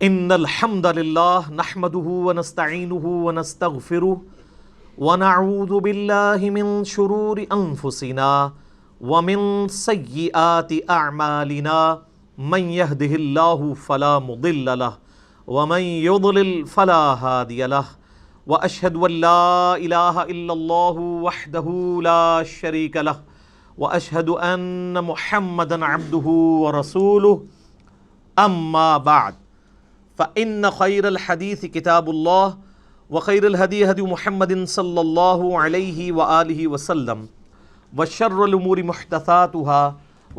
ان الحمد للہ نحمده ونستعینه ونستغفره ونعوذ باللہ من شرور انفسنا ومن سیئات اعمالنا من يهده الله فلا مضل له ومن يضلل فلا هادي له واشهد ان لا اله الا الله وحده لا شريك له واشهد ان محمدا عبده ورسوله اما بعد فإن خير الحديث كتاب الله وخير الهدي هدي محمد صلى الله عليه وآله وسلم وشر الأمور محدثاتها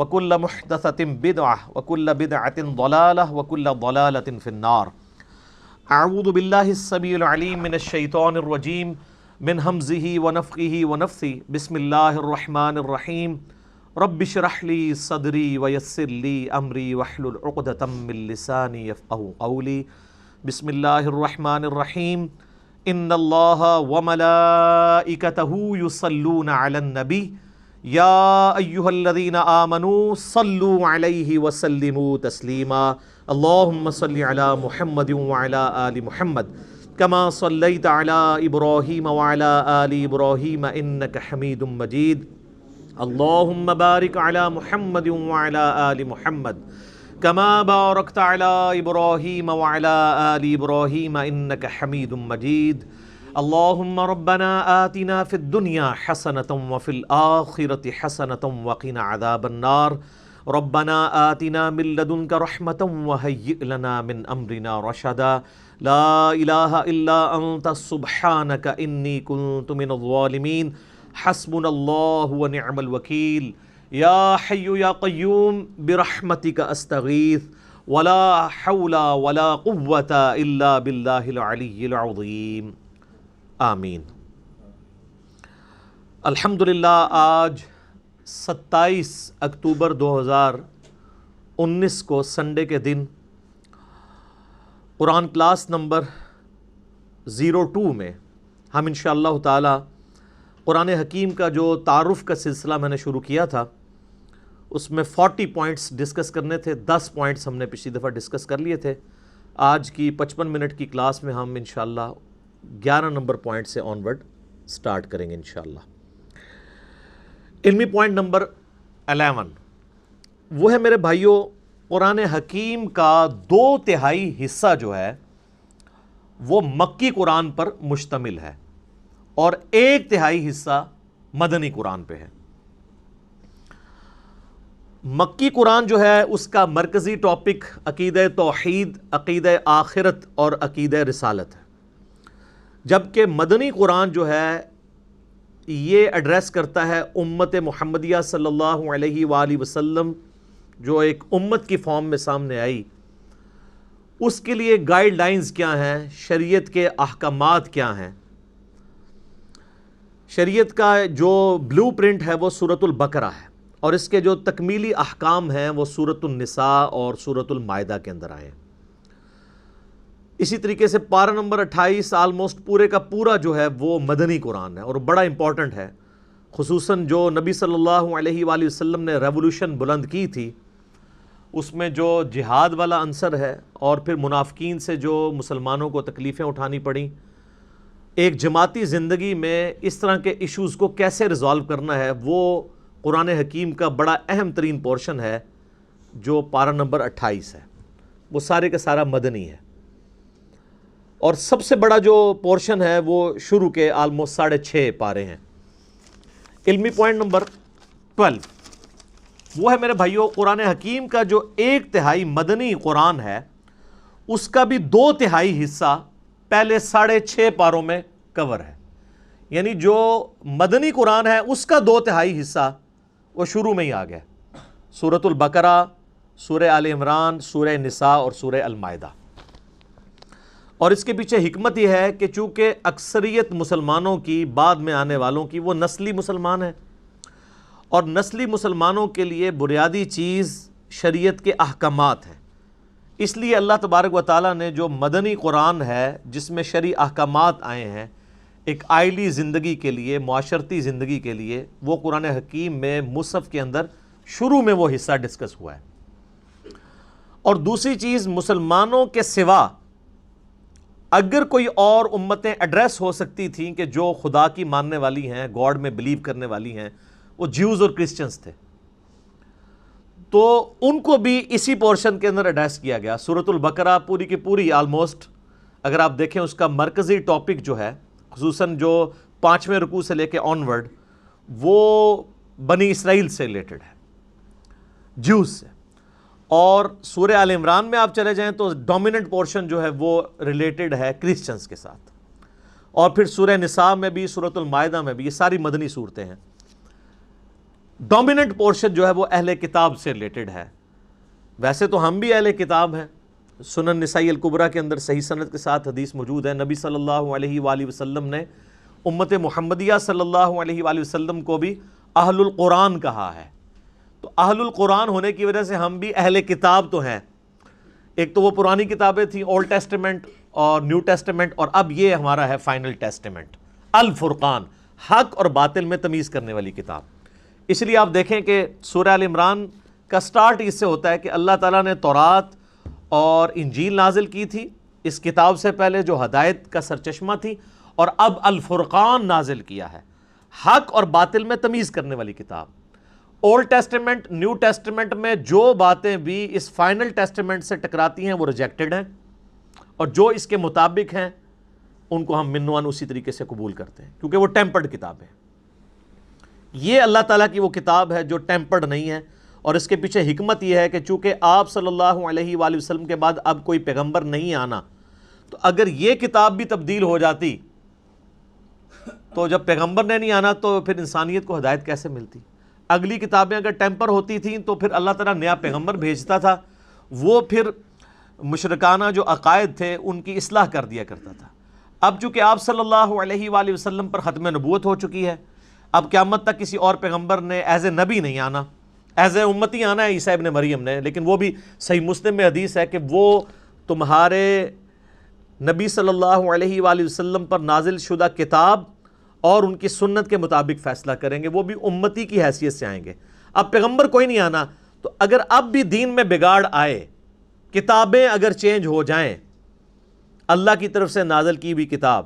وكل محدثة بدعة وكل بدعة ضلالة وكل ضلالة في النار. أعوذ بالله السميع العليم من الشيطان الرجيم من همزه ونفخه ونفثه. بسم الله الرحمن الرحيم. رب اشرح لي صدري ويسر لي امري واحلل عقدة من لساني يفقهوا قولي. بسم الله الرحمن الرحيم. ان الله وملائكته يصلون على النبي يا ايها الذين آمنوا صلوا عليه وسلموا تسليما. اللهم صل على محمد وعلى آل محمد كما صليت على إبراهيم وعلى آل إبراهيم إنك حميد مجيد. اللهم بارك على محمد وعلى آل محمد كما باركت على إبراهيم وعلى آل إبراهيم إنك حميد مجيد. اللهم ربنا آتنا في الدنيا حسنة وفي الآخرة حسنة وقنا عذاب النار. ربنا آتنا من لدنك رحمة وهيئ لنا من أمرنا رشدا. لا إله إلا أنت سبحانك إني كنت من الظالمين. حسبنا اللہ ونعم الوکیل. یا حی یا قیوم برحمتک استغیث ولا حول ولا قوة الا باللہ العلی العظیم. آمین. الحمدللہ آج 27 اکتوبر 2019 کو سنڈے کے دن قرآن کلاس نمبر 02 میں ہم انشاءاللہ تعالی قرآن حکیم کا جو تعارف کا سلسلہ میں نے شروع کیا تھا اس میں 40 پوائنٹس ڈسکس کرنے تھے. 10 پوائنٹس ہم نے پچھلی دفعہ ڈسکس کر لیے تھے. آج کی 55 منٹ کی کلاس میں ہم انشاءاللہ 11 نمبر پوائنٹ سے آن ورڈ سٹارٹ کریں گے انشاءاللہ. علمی پوائنٹ نمبر 11 وہ ہے میرے بھائیوں، قرآن حکیم کا 2/3 حصہ جو ہے وہ مکی قرآن پر مشتمل ہے اور 1/3 حصہ مدنی قرآن پہ ہے. مکی قرآن جو ہے اس کا مرکزی ٹاپک عقیدہ توحید، عقیدہ آخرت اور عقیدہ رسالت ہے، جبکہ مدنی قرآن جو ہے یہ ایڈریس کرتا ہے امت محمدیہ صلی اللہ علیہ وآلہ وسلم جو ایک امت کی فارم میں سامنے آئی، اس کے لیے گائیڈ لائنز کیا ہیں، شریعت کے احکامات کیا ہیں. شریعت کا جو بلو پرنٹ ہے وہ سورۃ البقرہ ہے اور اس کے جو تکمیلی احکام ہیں وہ سورۃ النساء اور سورۃ المائدہ کے اندر آئے ہیں. اسی طریقے سے پارہ نمبر 28 آلموسٹ پورے کا پورا جو ہے وہ مدنی قرآن ہے اور بڑا امپورٹنٹ ہے. خصوصاً جو نبی صلی اللہ علیہ وآلہ وسلم نے ریولوشن بلند کی تھی اس میں جو جہاد والا عنصر ہے اور پھر منافقین سے جو مسلمانوں کو تکلیفیں اٹھانی پڑیں، ایک جماعتی زندگی میں اس طرح کے ایشوز کو کیسے ریزالو کرنا ہے، وہ قرآن حکیم کا بڑا اہم ترین پورشن ہے جو پارہ نمبر 28 ہے. وہ سارے کا سارا مدنی ہے اور سب سے بڑا جو پورشن ہے وہ شروع کے آلموسٹ 6.5 پارے ہیں. علمی پوائنٹ نمبر 12 وہ ہے میرے بھائیوں، قرآن حکیم کا جو 1/3 مدنی قرآن ہے اس کا بھی 2/3 حصہ پہلے 6.5 پاروں میں کور ہے. یعنی جو مدنی قرآن ہے اس کا 2/3 حصہ وہ شروع میں ہی آ گیا. سورۃ البقرہ، سورہ آل عمران، سورہ نساء اور سورہ المائدہ. اور اس کے پیچھے حکمت یہ ہے کہ چونکہ اکثریت مسلمانوں کی، بعد میں آنے والوں کی، وہ نسلی مسلمان ہیں اور نسلی مسلمانوں کے لیے بنیادی چیز شریعت کے احکامات ہیں. اس لیے اللہ تبارک و تعالیٰ نے جو مدنی قرآن ہے جس میں شرعی احکامات آئے ہیں ایک آئلی زندگی کے لیے، معاشرتی زندگی کے لیے، وہ قرآن حکیم میں مصحف کے اندر شروع میں وہ حصہ ڈسکس ہوا ہے. اور دوسری چیز، مسلمانوں کے سوا اگر کوئی اور امتیں ایڈریس ہو سکتی تھیں کہ جو خدا کی ماننے والی ہیں، گاڈ میں بلیو کرنے والی ہیں، وہ جیوز اور کرسچنز تھے، تو ان کو بھی اسی پورشن کے اندر ایڈریس کیا گیا۔ سورۃ البقرہ پوری کی پوری آلموسٹ اگر آپ دیکھیں اس کا مرکزی ٹاپک جو ہے، خصوصاً جو 5ویں رکوع سے لے کے آنورڈ، وہ بنی اسرائیل سے ریلیٹڈ ہے، جیوز سے۔ اور سورہ آل عمران میں آپ چلے جائیں تو ڈومیننٹ پورشن جو ہے وہ ریلیٹڈ ہے کرسچنز کے ساتھ، اور پھر سورہ نساء میں بھی، سورۃ المائدہ میں بھی، یہ ساری مدنی صورتیں ہیں۔ ڈومیننٹ پورشن جو ہے وہ اہل کتاب سے ریلیٹڈ ہے۔ ویسے تو ہم بھی اہل کتاب ہیں، سنن نسائی الکبریٰ کے اندر صحیح سند کے ساتھ حدیث موجود ہے، نبی صلی اللہ علیہ وآلہ وسلم نے امت محمدیہ صلی اللہ علیہ وآلہ وسلم کو بھی اہل القرآن کہا ہے۔ تو اہل القرآن ہونے کی وجہ سے ہم بھی اہل کتاب تو ہیں۔ ایک تو وہ پرانی کتابیں تھیں، اولڈ ٹیسٹمنٹ اور نیو ٹیسٹمنٹ، اور اب یہ ہمارا ہے فائنل ٹیسٹمنٹ، الفرقان، حق اور باطل میں تمیز کرنے والی کتاب۔ اس لیے آپ دیکھیں کہ سورہ آل عمران کا سٹارٹ اس سے ہوتا ہے کہ اللہ تعالیٰ نے تورات اور انجیل نازل کی تھی اس کتاب سے پہلے، جو ہدایت کا سرچشمہ تھی، اور اب الفرقان نازل کیا ہے، حق اور باطل میں تمیز کرنے والی کتاب۔ اولڈ ٹیسٹمنٹ، نیو ٹیسٹمنٹ میں جو باتیں بھی اس فائنل ٹیسٹمنٹ سے ٹکراتی ہیں وہ ریجیکٹڈ ہیں، اور جو اس کے مطابق ہیں ان کو ہم منوان اسی طریقے سے قبول کرتے ہیں، کیونکہ وہ ٹیمپرڈ کتاب ہے۔ یہ اللہ تعالیٰ کی وہ کتاب ہے جو ٹیمپرڈ نہیں ہے، اور اس کے پیچھے حکمت یہ ہے کہ چونکہ آپ صلی اللہ علیہ وآلہ وسلم کے بعد اب کوئی پیغمبر نہیں آنا، تو اگر یہ کتاب بھی تبدیل ہو جاتی تو جب پیغمبر نے نہیں آنا تو پھر انسانیت کو ہدایت کیسے ملتی؟ اگلی کتابیں اگر ٹیمپر ہوتی تھیں تو پھر اللہ تعالیٰ نیا پیغمبر بھیجتا تھا، وہ پھر مشرکانہ جو عقائد تھے ان کی اصلاح کر دیا کرتا تھا۔ اب چونکہ آپ صلی اللہ علیہ وآلہ وسلم پر ختم نبوت ہو چکی ہے، اب قیامت تک کسی اور پیغمبر نے ایز اے نبی نہیں آنا، ایز اے امتی آنا ہے عیسیٰ ابن مریم نے، لیکن وہ بھی صحیح مسلم میں حدیث ہے کہ وہ تمہارے نبی صلی اللہ علیہ وآلہ وسلم پر نازل شدہ کتاب اور ان کی سنت کے مطابق فیصلہ کریں گے، وہ بھی امتی کی حیثیت سے آئیں گے۔ اب پیغمبر کوئی نہیں آنا، تو اگر اب بھی دین میں بگاڑ آئے، کتابیں اگر چینج ہو جائیں، اللہ کی طرف سے نازل کی ہوئی کتاب،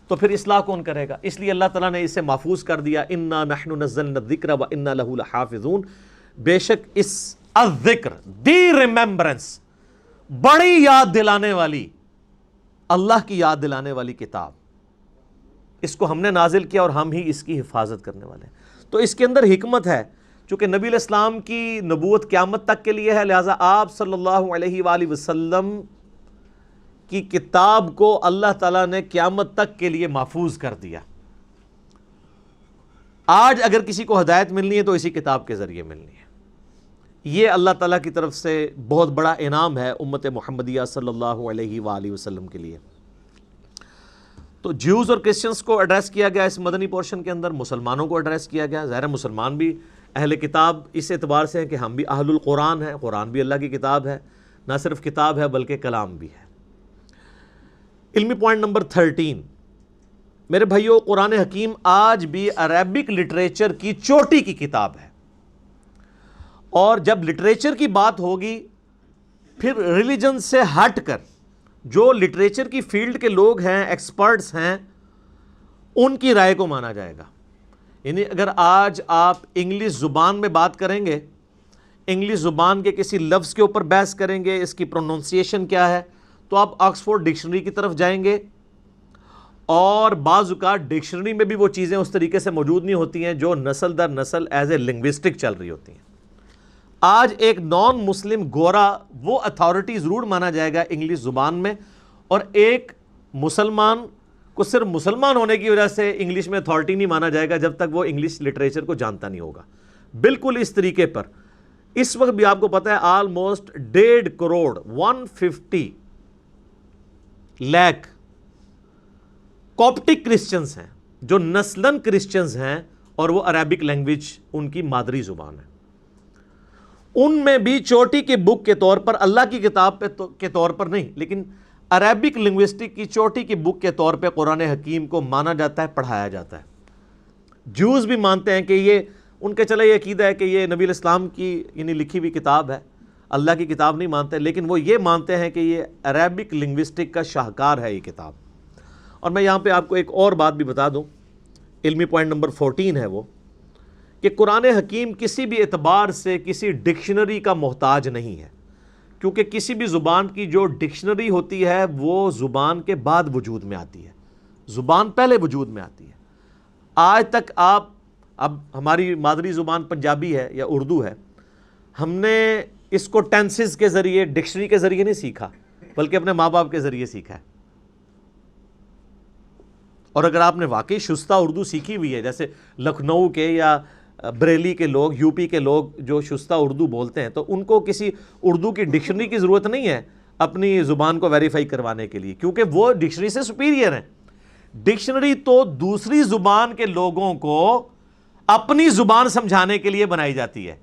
تو پھر اصلاح کون کرے گا؟ اس لیے اللہ تعالیٰ نے اسے محفوظ کر دیا، انا نحن نزلنا الذکر وانا لہ لحافظون۔ بے شک اس الذکر، دی ریممبرنس، بڑی یاد دلانے والی، اللہ کی یاد دلانے والی کتاب، اس کو ہم نے نازل کیا اور ہم ہی اس کی حفاظت کرنے والے ہیں۔ تو اس کے اندر حکمت ہے، چونکہ نبی علیہ السلام کی نبوت قیامت تک کے لیے ہے، لہٰذا آپ صلی اللہ علیہ وآلہ وسلم کی کتاب کو اللہ تعالیٰ نے قیامت تک کے لیے محفوظ کر دیا۔ آج اگر کسی کو ہدایت ملنی ہے تو اسی کتاب کے ذریعے ملنی ہے۔ یہ اللہ تعالیٰ کی طرف سے بہت بڑا انعام ہے امت محمدیہ صلی اللہ علیہ وآلہ وسلم کے لیے۔ تو جیوز اور کرسچنس کو ایڈریس کیا گیا اس مدنی پورشن کے اندر، مسلمانوں کو ایڈریس کیا گیا۔ ظاہر مسلمان بھی اہل کتاب اس اعتبار سے ہیں کہ ہم بھی اہل القرآن ہیں، قرآن بھی اللہ کی کتاب ہے، نہ صرف کتاب ہے بلکہ کلام بھی ہے۔ علمی پوائنٹ نمبر 13، میرے بھائیو، قرآن حکیم آج بھی عربک لٹریچر کی چوٹی کی کتاب ہے، اور جب لٹریچر کی بات ہوگی پھر ریلیجن سے ہٹ کر جو لٹریچر کی فیلڈ کے لوگ ہیں، ایکسپرٹس ہیں، ان کی رائے کو مانا جائے گا۔ یعنی اگر آج آپ انگلش زبان میں بات کریں گے، انگلش زبان کے کسی لفظ کے اوپر بحث کریں گے، اس کی پروننسیشن کیا ہے، تو آپ آکسفورڈ ڈکشنری کی طرف جائیں گے، اور بعض اوقات ڈکشنری میں بھی وہ چیزیں اس طریقے سے موجود نہیں ہوتی ہیں جو نسل در نسل ایز اے لنگوسٹک چل رہی ہوتی ہیں۔ آج ایک نان مسلم گورا وہ اتھارٹی ضرور مانا جائے گا انگلش زبان میں، اور ایک مسلمان کو صرف مسلمان ہونے کی وجہ سے انگلش میں اتھارٹی نہیں مانا جائے گا جب تک وہ انگلش لٹریچر کو جانتا نہیں ہوگا۔ بالکل اس طریقے پر اس وقت بھی آپ کو پتہ ہے آلموسٹ 1.5 کروڑ 150 لاکھ کوپٹک کرسچنز ہیں جو نسلاً کرسچنز ہیں، اور وہ عربک لینگویج ان کی مادری زبان ہے۔ ان میں بھی چوٹی کی بک کے طور پر، اللہ کی کتاب کے طور پر نہیں، لیکن عربک لنگوسٹک کی چوٹی کی بک کے طور پہ قرآن حکیم کو مانا جاتا ہے، پڑھایا جاتا ہے۔ جوز بھی مانتے ہیں کہ یہ ان کے چلے یہ عقیدہ ہے کہ یہ نبی علیہ السلام کی یعنی لکھی ہوئی کتاب ہے، اللہ کی کتاب نہیں مانتے، لیکن وہ یہ مانتے ہیں کہ یہ عربک لنگوسٹک کا شاہکار ہے یہ کتاب۔ اور میں یہاں پہ آپ کو ایک اور بات بھی بتا دوں، علمی پوائنٹ نمبر 14 ہے وہ، کہ قرآن حکیم کسی بھی اعتبار سے کسی ڈکشنری کا محتاج نہیں ہے، کیونکہ کسی بھی زبان کی جو ڈکشنری ہوتی ہے وہ زبان کے بعد وجود میں آتی ہے، زبان پہلے وجود میں آتی ہے۔ آج تک آپ، اب ہماری مادری زبان پنجابی ہے یا اردو ہے، ہم نے اس کو ٹینسز کے ذریعے، ڈکشنری کے ذریعے نہیں سیکھا، بلکہ اپنے ماں باپ کے ذریعے سیکھا ہے۔ اور اگر آپ نے واقعی شستہ اردو سیکھی ہوئی ہے، جیسے لکھنؤ کے یا بریلی کے لوگ، یو پی کے لوگ جو شستہ اردو بولتے ہیں، تو ان کو کسی اردو کی ڈکشنری کی ضرورت نہیں ہے اپنی زبان کو ویریفائی کروانے کے لیے، کیونکہ وہ ڈکشنری سے سپیریئر ہیں۔ ڈکشنری تو دوسری زبان کے لوگوں کو اپنی زبان سمجھانے کے لیے بنائی جاتی ہے۔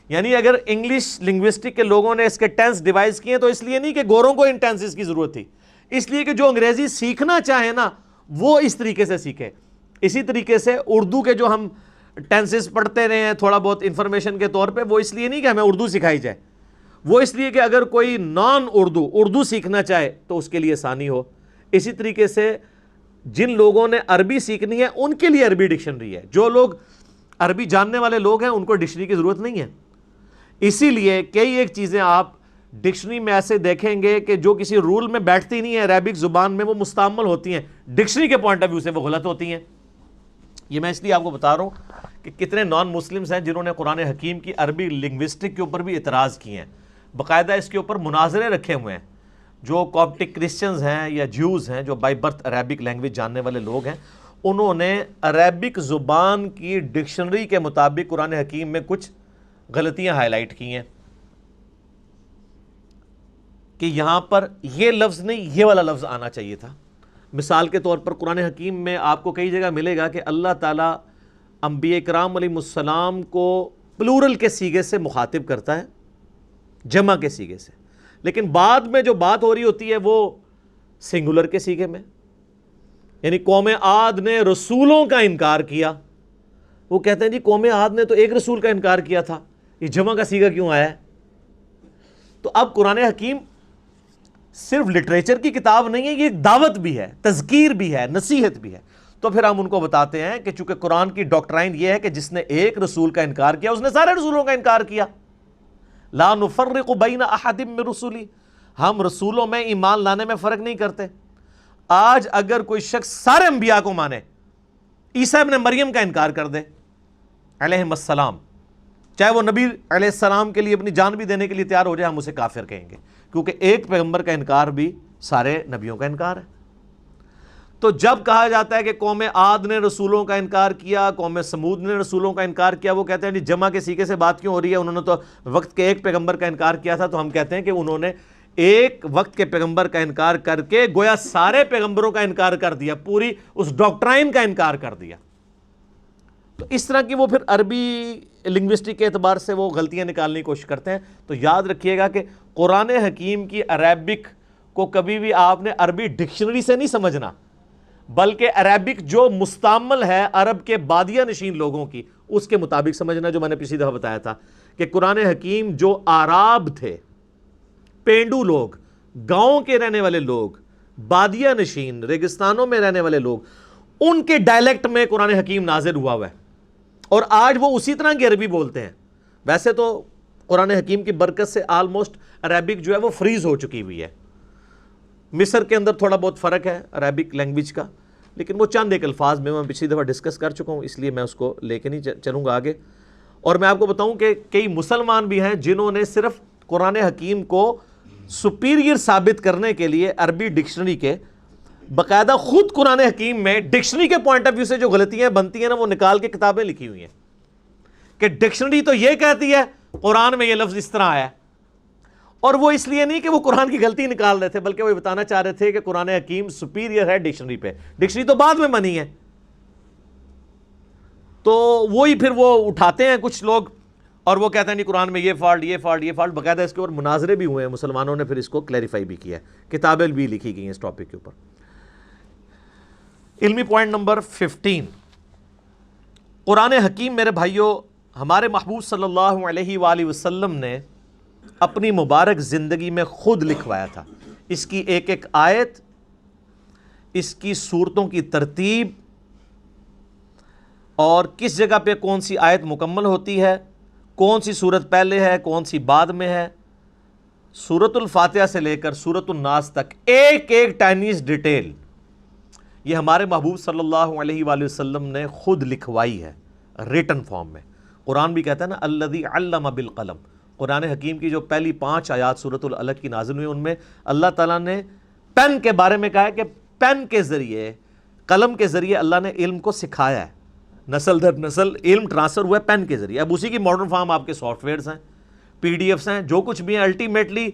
یعنی اگر انگلش لنگوسٹک کے لوگوں نے اس کے ٹینس ڈیوائز کیے تو اس لیے نہیں کہ گوروں کو ان ٹینسز کی ضرورت تھی، اس لیے کہ جو انگریزی سیکھنا چاہے نا وہ اس طریقے سے سیکھے۔ اسی طریقے سے اردو کے جو ہم ٹینسز پڑھتے رہے ہیں تھوڑا بہت انفارمیشن کے طور پہ، وہ اس لیے نہیں کہ ہمیں اردو سکھائی جائے، وہ اس لیے کہ اگر کوئی نان اردو سیکھنا چاہے تو اس کے لیے آسانی ہو۔ اسی طریقے سے جن لوگوں نے عربی سیکھنی ہے ان کے لیے عربی ڈکشنری ہے، جو لوگ عربی جاننے والے لوگ ہیں ان کو ڈکشنری کی ضرورت نہیں ہے۔ اسی لیے کئی ایک چیزیں آپ ڈکشنری میں ایسے دیکھیں گے کہ جو کسی رول میں بیٹھتی نہیں ہیں عربک زبان میں، وہ مستعمل ہوتی ہیں، ڈکشنری کے پوائنٹ آف ویو سے وہ غلط ہوتی ہیں۔ یہ میں اس لیے آپ کو بتا رہا ہوں کہ کتنے نان مسلمز ہیں جنہوں نے قرآن حکیم کی عربی لنگوسٹک کے اوپر بھی اعتراض کیے ہیں، باقاعدہ اس کے اوپر مناظرے رکھے ہوئے ہیں۔ جو کاپٹک کرسچنز ہیں یا جیوز ہیں جو بائی برتھ عربک لینگویج جاننے والے لوگ ہیں، انہوں نے عربک زبان کی ڈکشنری کے مطابق قرآن حکیم میں کچھ غلطیاں ہائی لائٹ کی ہیں کہ یہاں پر یہ لفظ نہیں یہ والا لفظ آنا چاہیے تھا۔ مثال کے طور پر قرآن حکیم میں آپ کو کئی جگہ ملے گا کہ اللہ تعالیٰ انبیاء کرام علیہ السلام کو پلورل کے سیغے سے مخاطب کرتا ہے، جمع کے سیغے سے، لیکن بعد میں جو بات ہو رہی ہوتی ہے وہ سنگولر کے سیغے میں۔ یعنی قوم عاد نے رسولوں کا انکار کیا، وہ کہتے ہیں جی قوم عاد نے تو ایک رسول کا انکار کیا تھا، یہ جمع کا سیغہ کیوں آیا ہے؟ تو اب قرآن حکیم صرف لٹریچر کی کتاب نہیں ہے، یہ ایک دعوت بھی ہے، تذکیر بھی ہے، نصیحت بھی ہے۔ تو پھر ہم ان کو بتاتے ہیں کہ چونکہ قرآن کی ڈاکٹرائن یہ ہے کہ جس نے ایک رسول کا انکار کیا اس نے سارے رسولوں کا انکار کیا۔ لا نفرق بین احد من رسلی، ہم رسولوں میں ایمان لانے میں فرق نہیں کرتے۔ آج اگر کوئی شخص سارے انبیاء کو مانے، عیسیٰ ابن مریم کا انکار کر دے علیہم السلام، چاہے وہ نبی علیہ السلام کے لیے اپنی جان بھی دینے کے لیے تیار ہو جائے، ہم اسے کافر کہیں گے، کیونکہ ایک پیغمبر کا انکار بھی سارے نبیوں کا انکار ہے۔ تو جب کہا جاتا ہے کہ قوم عاد نے رسولوں کا انکار کیا، قوم سمود نے رسولوں کا انکار کیا، وہ کہتے ہیں جی جمع کے سیغے سے بات کیوں ہو رہی ہے، انہوں نے تو وقت کے ایک پیغمبر کا انکار کیا تھا۔ تو ہم کہتے ہیں کہ انہوں نے ایک وقت کے پیغمبر کا انکار کر کے گویا سارے پیغمبروں کا انکار کر دیا، پوری اس ڈاکٹرائن کا انکار کر دیا۔ تو اس طرح کی وہ پھر عربی لنگوسٹک کے اعتبار سے وہ غلطیاں نکالنے کی کوشش کرتے ہیں۔ تو یاد رکھیے گا کہ قرآن حکیم کی عربک کو کبھی بھی آپ نے عربی ڈکشنری سے نہیں سمجھنا، بلکہ عربک جو مستعمل ہے عرب کے بادیہ نشین لوگوں کی، اس کے مطابق سمجھنا، جو میں نے پچھلی دفعہ بتایا تھا کہ قرآن حکیم جو آراب تھے، پینڈو لوگ، گاؤں کے رہنے والے لوگ، بادیہ نشین ریگستانوں میں رہنے والے لوگ، ان کے ڈائلیکٹ میں قرآن حکیم نازل ہوا ہوا ہے، اور آج وہ اسی طرح کی عربی بولتے ہیں۔ ویسے تو قرآن حکیم کی برکت سے آلموسٹ عربک جو ہے وہ فریز ہو چکی ہوئی ہے۔ مصر کے اندر تھوڑا بہت فرق ہے عربک لینگویج کا، لیکن وہ چند ایک الفاظ میں پچھلی دفعہ ڈسکس کر چکا ہوں، اس لیے میں اس کو لے کے نہیں چلوں گا آگے۔ اور میں آپ کو بتاؤں کہ کئی مسلمان بھی ہیں جنہوں نے صرف قرآن حکیم کو سپیریئر ثابت کرنے کے لیے عربی ڈکشنری کے باقاعدہ خود قرآن حکیم میں ڈکشنری کے پوائنٹ آف ویو سے جو غلطیاں بنتی ہیں نا، وہ نکال کے کتابیں لکھی ہوئی ہیں کہ ڈکشنری تو یہ کہتی ہے قرآن میں یہ لفظ اس طرح آیا ہے۔ اور وہ اس لیے نہیں کہ وہ قرآن کی غلطی نکال رہے تھے، بلکہ وہ بتانا چاہ رہے تھے کہ قرآن حکیم سپیریئر ہے ڈکشنری پہ، ڈکشنری تو بعد میں بنی ہے۔ تو وہی پھر وہ اٹھاتے ہیں کچھ لوگ اور وہ کہتے ہیں نہیں قرآن میں یہ فالٹ یہ فالٹ یہ فالٹ، باقاعدہ اس کے اوپر مناظرے بھی ہوئے ہیں، مسلمانوں نے پھر اس کو کلیریفائی بھی کیا ہے، کتابیں بھی لکھی گئی ہیں اس ٹاپک کے اوپر۔ علمی پوائنٹ نمبر 15، قرآن حکیم میرے بھائیوں ہمارے محبوب صلی اللہ علیہ وآلہ وسلم نے اپنی مبارک زندگی میں خود لکھوایا تھا۔ اس کی ایک ایک آیت، اس کی صورتوں کی ترتیب، اور کس جگہ پہ کون سی آیت مکمل ہوتی ہے، کون سی صورت پہلے ہے کون سی بعد میں ہے، سورۃ الفاتحہ سے لے کر سورۃ الناس تک ایک ایک ٹائنیز ڈیٹیل یہ ہمارے محبوب صلی اللہ علیہ وآلہ وسلم نے خود لکھوائی ہے ریٹن فارم میں۔ قرآن بھی کہتا ہے نا الذی علم بالقلم، قرآن حکیم کی جو پہلی 5 آیات سورۃ العلق کی نازل ہوئی ان میں اللہ تعالیٰ نے پین کے بارے میں کہا ہے کہ پین کے ذریعے، قلم کے ذریعے اللہ نے علم کو سکھایا ہے، نسل در نسل علم ٹرانسفر ہوا ہے پین کے ذریعے۔ اب اسی کی ماڈرن فارم آپ کے سافٹ ویئرز ہیں، پی ڈی ایفs ہیں، جو کچھ بھی ہیں، الٹیمیٹلی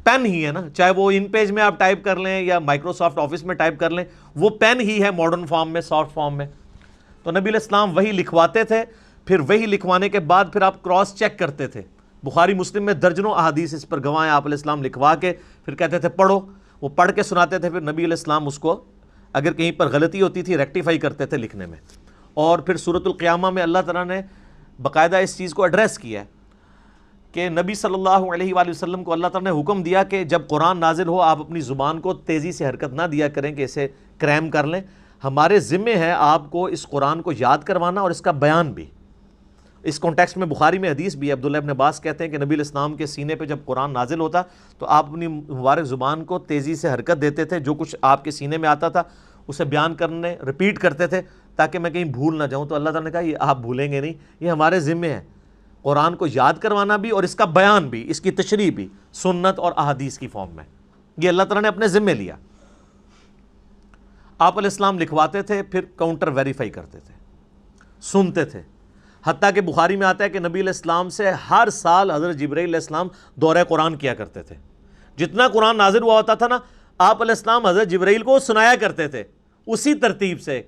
پین ہی ہے نا، چاہے وہ ان پیج میں آپ ٹائپ کر لیں یا مائکروسافٹ آفس میں ٹائپ کر لیں، وہ پین ہی ہے ماڈرن فارم میں، سافٹ فارم میں۔ تو نبی علیہ السلام وہی لکھواتے تھے، پھر وہی لکھوانے کے بعد پھر آپ کراس چیک کرتے تھے۔ بخاری مسلم میں درجنوں احادیث اس پر گواہ ہیں، آپ علیہ السلام لکھوا کے پھر کہتے تھے پڑھو، وہ پڑھ کے سناتے تھے، پھر نبی علیہ السلام اس کو اگر کہیں پر غلطی ہوتی تھی ریکٹیفائی کرتے تھے لکھنے میں۔ اور پھر سورۃ القیامہ میں اللہ تعالیٰ نے باقاعدہ اس چیز کو ایڈریس کیا ہے کہ نبی صلی اللہ علیہ وآلہ وسلم کو اللہ تعالیٰ نے حکم دیا کہ جب قرآن نازل ہو آپ اپنی زبان کو تیزی سے حرکت نہ دیا کریں کہ اسے کریم کر لیں، ہمارے ذمے ہے آپ کو اس قرآن کو یاد کروانا اور اس کا بیان بھی۔ اس کانٹیکسٹ میں بخاری میں حدیث بھی ہے، عبداللہ ابن عباس کہتے ہیں کہ نبی علیہ السلام کے سینے پہ جب قرآن نازل ہوتا تو آپ اپنی مبارک زبان کو تیزی سے حرکت دیتے تھے، جو کچھ آپ کے سینے میں آتا تھا اسے بیان کرنے ریپیٹ کرتے تھے تاکہ میں کہیں بھول نہ جاؤں۔ تو اللہ تعالیٰ نے کہا یہ آپ بھولیں گے نہیں، یہ ہمارے ذمے ہے، قرآن کو یاد کروانا بھی اور اس کا بیان بھی، اس کی تشریح بھی سنت اور احادیث کی فارم میں، یہ اللہ تعالیٰ نے اپنے ذمے لیا۔ آپ علیہ السلام لکھواتے تھے، پھر کاؤنٹر ویریفائی کرتے تھے، سنتے تھے، حتیٰ کہ بخاری میں آتا ہے کہ نبی علیہ السلام سے ہر سال حضرت جبرائیل علیہ السلام دورہ قرآن کیا کرتے تھے۔ جتنا قرآن نازل ہوا ہوتا تھا نا، آپ علیہ السلام حضرت جبرائیل کو سنایا کرتے تھے اسی ترتیب سے،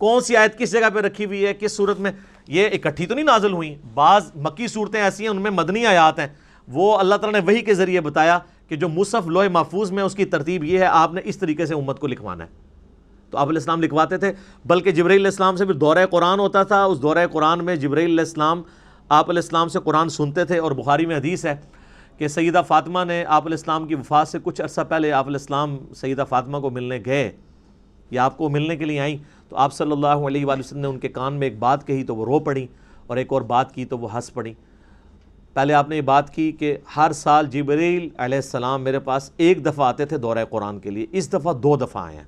کون سی آیت کس جگہ پہ رکھی ہوئی ہے، کس صورت میں۔ یہ اکٹھی تو نہیں نازل ہوئیں، بعض مکی صورتیں ایسی ہیں ان میں مدنی آیات ہیں، وہ اللہ تعالیٰ نے وحی کے ذریعے بتایا کہ جو مصحف لوح محفوظ میں اس کی ترتیب یہ ہے، آپ نے اس طریقے سے امت کو لکھوانا ہے۔ تو آپ علیہ السلام لکھواتے تھے، بلکہ جبرائیل علیہ السلام سے پھر دورہ قرآن ہوتا تھا، اس دورہ قرآن میں جبرائیل علیہ السلام آپ علیہ السلام سے قرآن سنتے تھے۔ اور بخاری میں حدیث ہے کہ سیدہ فاطمہ نے آپ علیہ السلام کی وفات سے کچھ عرصہ پہلے آپ علیہ السلام سیدہ فاطمہ کو ملنے گئے یا آپ کو ملنے کے لیے آئیں، تو آپ صلی اللہ علیہ وآلہ وسلم نے ان کے کان میں ایک بات کہی تو وہ رو پڑیں، اور ایک اور بات کی تو وہ ہنس پڑیں۔ پہلے آپ نے یہ بات کی کہ ہر سال جبرائیل علیہ السلام میرے پاس ایک دفعہ آتے تھے دورہ قرآن کے لیے، اس دفعہ 2 دفعہ آئے ہیں،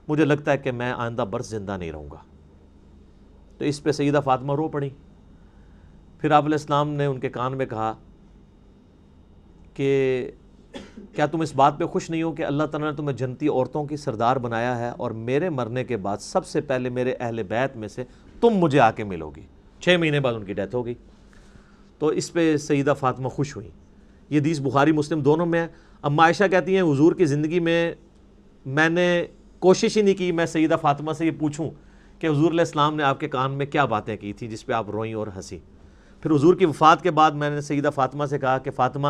مجھے لگتا ہے کہ میں آئندہ برس زندہ نہیں رہوں گا۔ تو اس پہ سیدہ فاطمہ رو پڑی۔ پھر آپ علیہ السلام نے ان کے کان میں کہا کہ کیا تم اس بات پہ خوش نہیں ہو کہ اللہ تعالیٰ نے تمہیں جنتی عورتوں کی سردار بنایا ہے، اور میرے مرنے کے بعد سب سے پہلے میرے اہل بیت میں سے تم مجھے آ کے ملو گی۔ 6 مہینے بعد ان کی ڈیتھ ہو گئی۔ تو اس پہ سیدہ فاطمہ خوش ہوئی۔ یہ حدیث بخاری مسلم دونوں میں ہے۔ اما عائشہ کہتی ہیں حضور کی زندگی میں نے کوشش ہی نہیں کی میں سیدہ فاطمہ سے یہ پوچھوں کہ حضور علیہ السلام نے آپ کے کان میں کیا باتیں کی تھیں جس پہ آپ روئیں اور ہنسی۔ پھر حضور کی وفات کے بعد میں نے سیدہ فاطمہ سے کہا کہ فاطمہ،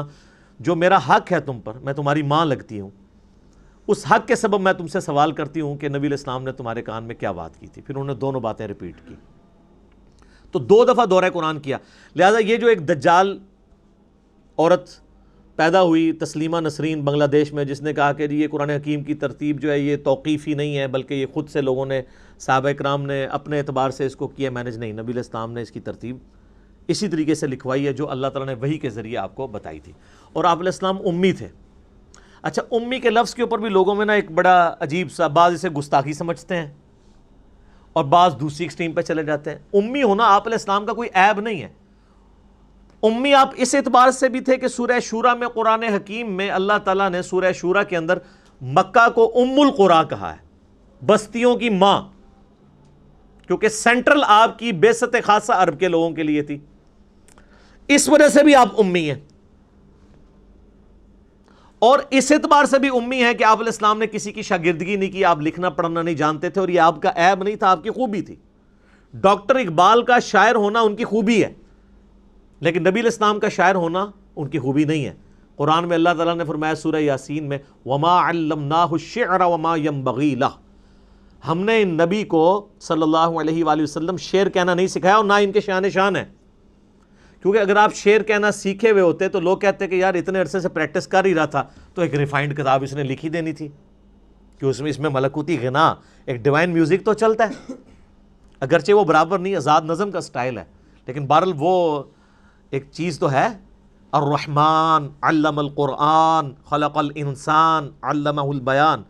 جو میرا حق ہے تم پر، میں تمہاری ماں لگتی ہوں، اس حق کے سبب میں تم سے سوال کرتی ہوں کہ نبی علیہ السلام نے تمہارے کان میں کیا بات کی تھی۔ پھر انہوں نے دونوں باتیں ریپیٹ کی۔ تو 2 دفعہ دورہ قرآن کیا۔ لہٰذا یہ جو ایک دجال عورت پیدا ہوئی تسلیمہ نسرین بنگلہ دیش میں، جس نے کہا کہ یہ قرآن حکیم کی ترتیب جو ہے یہ توقیفی نہیں ہے بلکہ یہ خود سے لوگوں نے، صحابہ کرام نے اپنے اعتبار سے اس کو کیا مینج، نہیں، نبی علیہ السلام نے اس کی ترتیب اسی طریقے سے لکھوائی ہے جو اللہ تعالیٰ نے وحی کے ذریعے آپ کو بتائی تھی۔ اور آپ علیہ السلام امی تھے۔ اچھا، امی کے لفظ کے اوپر بھی لوگوں میں نا ایک بڑا عجیب سا، بعض اسے گستاخی سمجھتے ہیں اور بعض دوسری ایکسٹریم پہ چلے جاتے ہیں۔ امی ہونا آپ علیہ السلام کا کوئی عیب نہیں ہے۔ امی آپ اس اعتبار سے بھی تھے کہ سورہ شورا میں، قرآن حکیم میں اللہ تعالیٰ نے سورہ شورا کے اندر مکہ کو ام القریٰ کہا ہے، بستیوں کی ماں، کیونکہ سینٹرل آپ کی بعثت خاصہ عرب کے لوگوں کے لیے تھی، اس وجہ سے بھی آپ امی ہیں۔ اور اس اعتبار سے بھی امی ہیں کہ آپ علیہ السلام نے کسی کی شاگردگی نہیں کی، آپ لکھنا پڑھنا نہیں جانتے تھے، اور یہ آپ کا عیب نہیں تھا، آپ کی خوبی تھی۔ ڈاکٹر اقبال کا شاعر ہونا ان کی خوبی ہے، لیکن نبی علیہ السلام کا شاعر ہونا ان کی خوبی نہیں ہے۔ قرآن میں اللہ تعالیٰ نے فرمایا سورہ یاسین میں، وَمَا عَلَّمْنَاهُ الشِّعْرَ وَمَا يَنبَغِي لَهُ، ہم نے ان نبی کو صلی اللہ علیہ وآلہ وسلم شعر کہنا نہیں سکھایا اور نہ ان کے شان ہے، کیونکہ اگر آپ شعر کہنا سیکھے ہوئے ہوتے تو لوگ کہتے کہ یار اتنے عرصے سے پریکٹس کر ہی رہا تھا تو ایک ریفائنڈ کتاب اس نے لکھی دینی تھی، کہ اس میں ملکوتی غنا، ایک ڈیوائن میوزک تو چلتا ہے، اگرچہ وہ برابر نہیں، آزاد نظم کا سٹائل ہے، لیکن بہرحال وہ ایک چیز تو ہے۔ الرحمن علم القرآن خلق الانسان علمہ البیان۔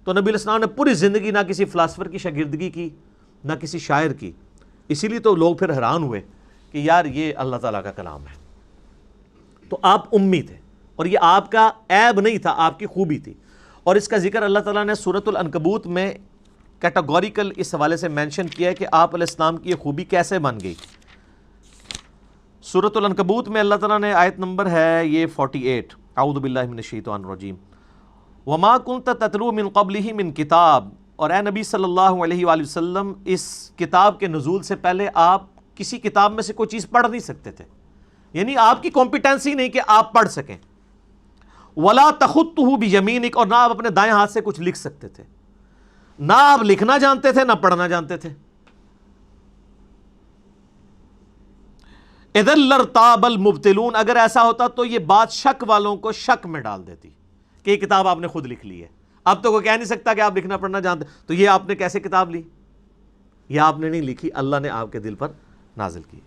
تو نبی علیہ السلام نے پوری زندگی نہ کسی فلاسفر کی شاگردگی کی نہ کسی شاعر کی، اسی لیے تو لوگ پھر حیران ہوئے کہ یار یہ اللہ تعالیٰ کا کلام ہے۔ تو آپ امی تھے، اور یہ آپ کا عیب نہیں تھا، آپ کی خوبی تھی، اور اس کا ذکر اللہ تعالیٰ نے سورۃ العنکبوت میں کیٹاگوریکل اس حوالے سے مینشن کیا ہے کہ آپ علیہ السلام کی یہ خوبی کیسے بن گئی۔ سورۃ العنکبوت میں اللہ تعالیٰ نے آیت نمبر ہے یہ 48، اعوذ باللہ من الشیطان الرجیم، وما کنت تتلو من قبلہ من کتاب، اور اے نبی صلی اللہ علیہ وآلہ وسلم اس کتاب کے نزول سے پہلے آپ کسی کتاب میں سے کوئی چیز پڑھ نہیں سکتے تھے، یعنی آپ کی کمپیٹنسی نہیں کہ آپ پڑھ سکیں، ولا تخطہ بیمینک، اور نہ آپ اپنے دائیں ہاتھ سے کچھ لکھ سکتے تھے، نہ آپ لکھنا جانتے تھے نہ پڑھنا جانتے تھے۔ اذا لارتاب المبطلون، اگر ایسا ہوتا تو یہ بات شک والوں کو شک میں ڈال دیتی کہ یہ کتاب آپ نے خود لکھ لی ہے، اب تو کوئی کہہ نہیں سکتا کہ آپ لکھنا پڑھنا جانتے، تو یہ آپ نے کیسے کتاب لی؟ یہ آپ نے نہیں لکھی، اللہ نے آپ کے دل پر نازل کی۔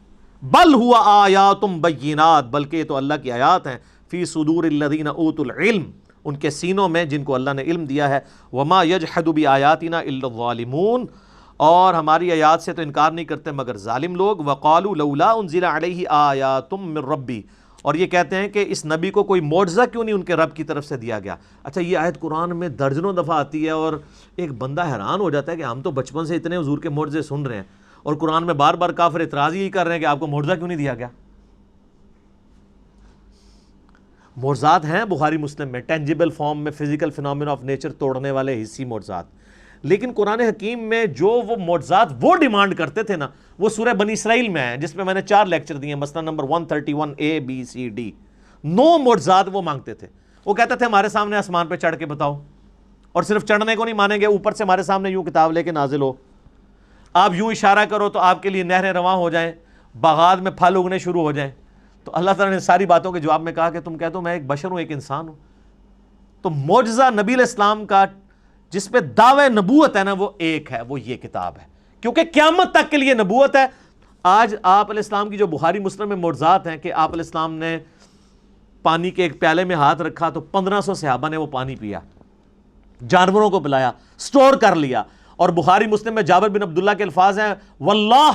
بل ہوا آیات بینات، بلکہ یہ تو اللہ کی آیات ہیں، فی صدور الذین اوتوا العلم، ان کے سینوں میں جن کو اللہ نے علم دیا ہے، وما یجحد بآیاتنا الا الظالمون، اور ہماری آیات سے تو انکار نہیں کرتے مگر ظالم لوگ، وقالوا لولا انزل علیہ آیات من ربی، اور یہ کہتے ہیں کہ اس نبی کو کوئی معجزہ کیوں نہیں ان کے رب کی طرف سے دیا گیا۔ اچھا یہ آیت قرآن میں درجنوں دفعہ آتی ہے، اور ایک بندہ حیران ہو جاتا ہے کہ ہم تو بچپن سے اتنے حضور کے معجزے سن رہے ہیں، اور قرآن میں بار بار کافر اعتراض یہی کر رہے ہیں کہ آپ کو معجزہ کیوں نہیں دیا گیا۔ معجزات ہیں بخاری مسلم میں، ٹینجیبل فارم میں، فزیکل فینومینا آف نیچر توڑنے والے حسی معجزات، لیکن قرآن حکیم میں جو وہ معجزات وہ ڈیمانڈ کرتے تھے نا، وہ سورہ بنی اسرائیل میں ہیں، جس میں میں نے 4 لیکچر دیے، مثلا number 131 A B C D، 9 معجزات وہ مانگتے تھے۔ وہ کہتے تھے ہمارے سامنے آسمان پہ چڑھ کے بتاؤ، اور صرف چڑھنے کو نہیں مانیں گے، اوپر سے ہمارے سامنے یوں کتاب لے کے نازل ہو، آپ یوں اشارہ کرو تو آپ کے لیے نہریں رواں ہو جائیں، باغات میں پھل اگنے شروع ہو جائیں۔ تو اللہ تعالیٰ نے ساری باتوں کے جواب میں کہا کہ تم کہہ دو میں ایک بشر ہوں، ایک انسان ہوں۔ تو معجزہ نبی علیہ السلام کا جس پہ دعوی نبوت ہے نا، وہ ایک ہے، وہ یہ کتاب ہے، کیونکہ قیامت تک کے لیے نبوت ہے۔ آج آپ علیہ السلام کی جو بخاری مسلم میں معجزات ہیں کہ آپ علیہ السلام نے پانی کے ایک پیالے میں ہاتھ رکھا تو 1500 صحابہ نے وہ پانی پیا، جانوروں کو پلایا، سٹور کر لیا، اور بخاری مسلم میں جابر بن عبداللہ کے الفاظ ہیں، واللہ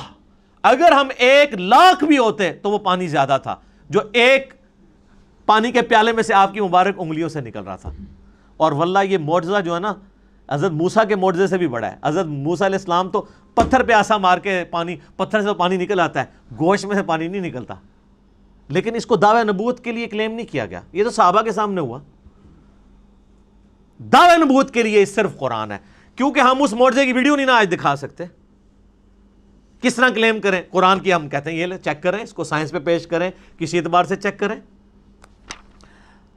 اگر ہم 1,00,000 بھی ہوتے تو وہ پانی زیادہ تھا جو ایک پانی کے پیالے میں سے آپ کی مبارک انگلیوں سے نکل رہا تھا۔ اور واللہ یہ معجزہ جو ہے نا حضرت موسیٰ کے معجزے سے بھی بڑا ہے۔ حضرت موسیٰ علیہ السلام تو پتھر پہ آسا مار کے پتھر سے پانی نکل آتا ہے، گوشت میں سے پانی نہیں نکلتا، لیکن اس کو دعوی نبوت کے لیے کلیم نہیں کیا گیا، یہ تو صحابہ کے سامنے ہوا۔ دعوی نبوت کے لیے صرف قرآن ہے، کیونکہ ہم اس معجزے کی ویڈیو نہیں نا آج دکھا سکتے، کس طرح کلیم کریں؟ قرآن کی ہم کہتے ہیں یہ لے چیک کریں، اس کو سائنس پہ پیش کریں، کسی اعتبار سے چیک کریں۔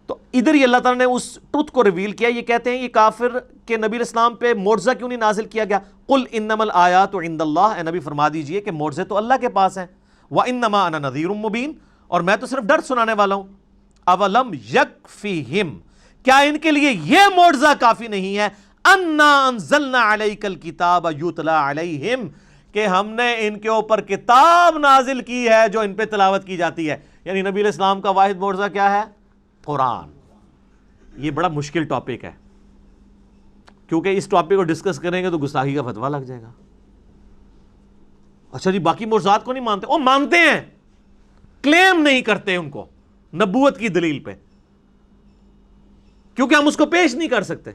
تو ادھر ہی اللہ تعالیٰ نے اس ٹروتھ کو ریویل کیا۔ یہ کہتے ہیں یہ کافر کہ نبی علیہ السلام پہ معجزہ کیوں نہیں نازل کیا گیا؟ قل انما الآیات عند اللہ، اے نبی فرما دیجئے کہ معجزے تو اللہ کے پاس ہیں، وانما انا نذیر مبین، اور میں تو صرف ڈر سنانے والا ہوں۔ اولم یکفیہم، کیا ان کے لیے یہ معجزہ کافی نہیں ہے؟ انا انزلنا علیک الکتاب یتلی علیہم، کہ ہم نے ان کے اوپر کتاب نازل کی ہے جو ان پہ تلاوت کی جاتی ہے۔ یعنی نبی علیہ السلام کا واحد معجزہ کیا ہے؟ قرآن۔ یہ بڑا مشکل ٹاپک ہے، کیونکہ اس ٹاپک کو ڈسکس کریں گے تو گستاخی کا فتویٰ لگ جائے گا۔ اچھا جی باقی معجزات کو نہیں مانتے؟ وہ مانتے ہیں، کلیم نہیں کرتے ان کو نبوت کی دلیل پہ، کیونکہ ہم اس کو پیش نہیں کر سکتے۔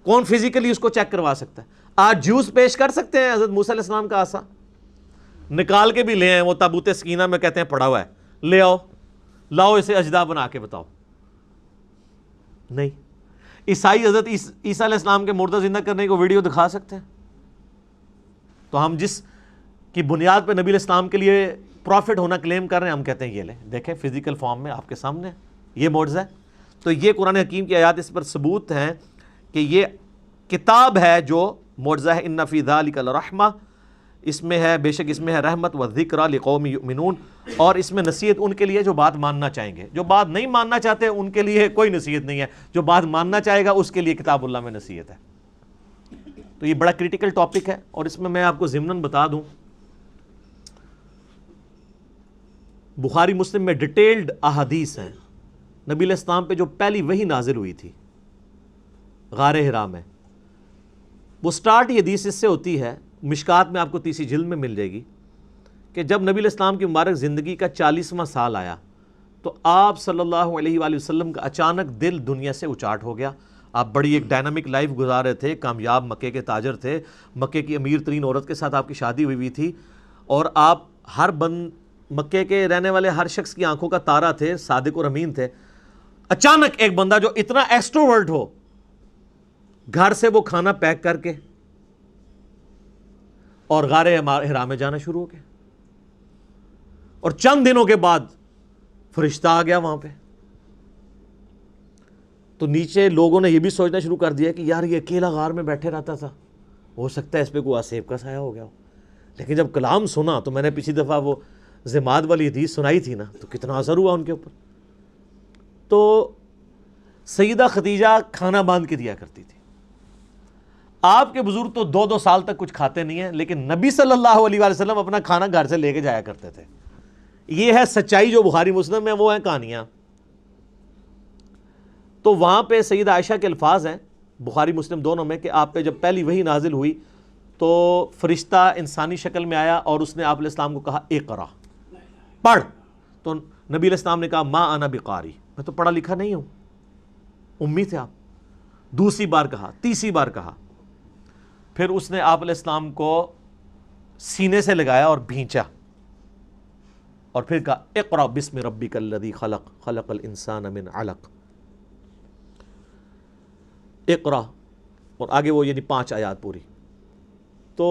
کون فزیکلی اس کو چیک کروا سکتا ہے؟ آج جوس پیش کر سکتے ہیں حضرت موسیٰ علیہ السلام کا عصا نکال کے بھی لے آئے، وہ تابوت سکینہ میں کہتے ہیں پڑا ہوا ہے، لے آؤ، لاؤ اسے اجدا بنا کے بتاؤ؟ نہیں۔ عیسائی حضرت عیسیٰ علیہ السلام کے مردہ زندہ کرنے کو ویڈیو دکھا سکتے ہیں؟ تو ہم جس کی بنیاد پہ نبی علیہ السلام کے لیے پروفٹ ہونا کلیم کر رہے ہیں، ہم کہتے ہیں یہ لیں دیکھیں فزیکل فارم میں آپ کے سامنے یہ معجزہ ہے۔ تو یہ قرآن حکیم کی آیات اس پر ثبوت ہیں کہ یہ کتاب ہے جو معجزہ ہے۔ ان فی ذلک لرحمہ، اس میں ہے، بے شک اس میں ہے رحمت و ذکر لقوم یؤمنون، اور اس میں نصیحت ان کے لیے جو بات ماننا چاہیں گے. جو بات نہیں ماننا چاہتے ان کے لیے کوئی نصیحت نہیں ہے. جو بات ماننا چاہے گا اس کے لیے کتاب اللہ میں نصیحت ہے. تو یہ بڑا کریٹیکل ٹاپک ہے. اور اس میں آپ کو ضمناً بتا دوں, بخاری مسلم میں ڈیٹیلڈ احادیث ہیں. نبی علیہ السلام پہ جو پہلی وحی نازل ہوئی تھی غار حرا میں, وہ سٹارٹ یہ حدیث اس سے ہوتی ہے, مشکات میں آپ کو 30 جلد میں مل جائے گی, کہ جب نبی علیہ السلام کی مبارک زندگی کا 40واں سال آیا تو آپ صلی اللہ علیہ وآلہ وسلم کا اچانک دل دنیا سے اچاٹ ہو گیا. آپ بڑی ایک ڈائنامک لائف گزار رہے تھے, کامیاب مکے کے تاجر تھے, مکے کی امیر ترین عورت کے ساتھ آپ کی شادی ہوئی تھی, اور آپ ہر مکے کے رہنے والے ہر شخص کی آنکھوں کا تارا تھے, صادق اور امین تھے. اچانک ایک بندہ جو اتنا ایکسٹروورٹ ہو, گھر سے وہ کھانا پیک کر کے اور غار حرا میں جانا شروع ہو گیا, اور چند دنوں کے بعد فرشتہ آ گیا وہاں پہ. تو نیچے لوگوں نے یہ بھی سوچنا شروع کر دیا کہ یار یہ اکیلا غار میں بیٹھے رہتا تھا, ہو سکتا ہے اس پہ کوئی آسیب کا سایہ ہو گیا ہو. لیکن جب کلام سنا تو میں نے پچھلی دفعہ وہ زماد والی حدیث سنائی تھی نا, تو کتنا اثر ہوا ان کے اوپر. تو سیدہ خدیجہ کھانا باندھ کے دیا کرتی تھی. آپ کے بزرگ تو 2 سال تک کچھ کھاتے نہیں ہیں, لیکن نبی صلی اللہ علیہ وآلہ وسلم اپنا کھانا گھر سے لے کے جایا کرتے تھے. یہ ہے سچائی جو بخاری مسلم میں, وہ ہیں کہانیاں. تو وہاں پہ سیدہ عائشہ کے الفاظ ہیں بخاری مسلم دونوں میں, کہ آپ پہ جب پہلی وحی نازل ہوئی تو فرشتہ انسانی شکل میں آیا اور اس نے آپ علیہ السلام کو کہا اقرا, پڑھ. تو نبی علیہ السلام نے کہا ما انا بقاری, میں تو پڑھا لکھا نہیں ہوں, امی تھے آپ. دوسری بار کہا, تیسری بار کہا, پھر اس نے آپ علیہ السلام کو سینے سے لگایا اور بھینچا, اور پھر کہا اقرا بسم ربک الذی خلق خلق الانسان من علق, اقرا, اور آگے وہ یعنی 5 آیات پوری. تو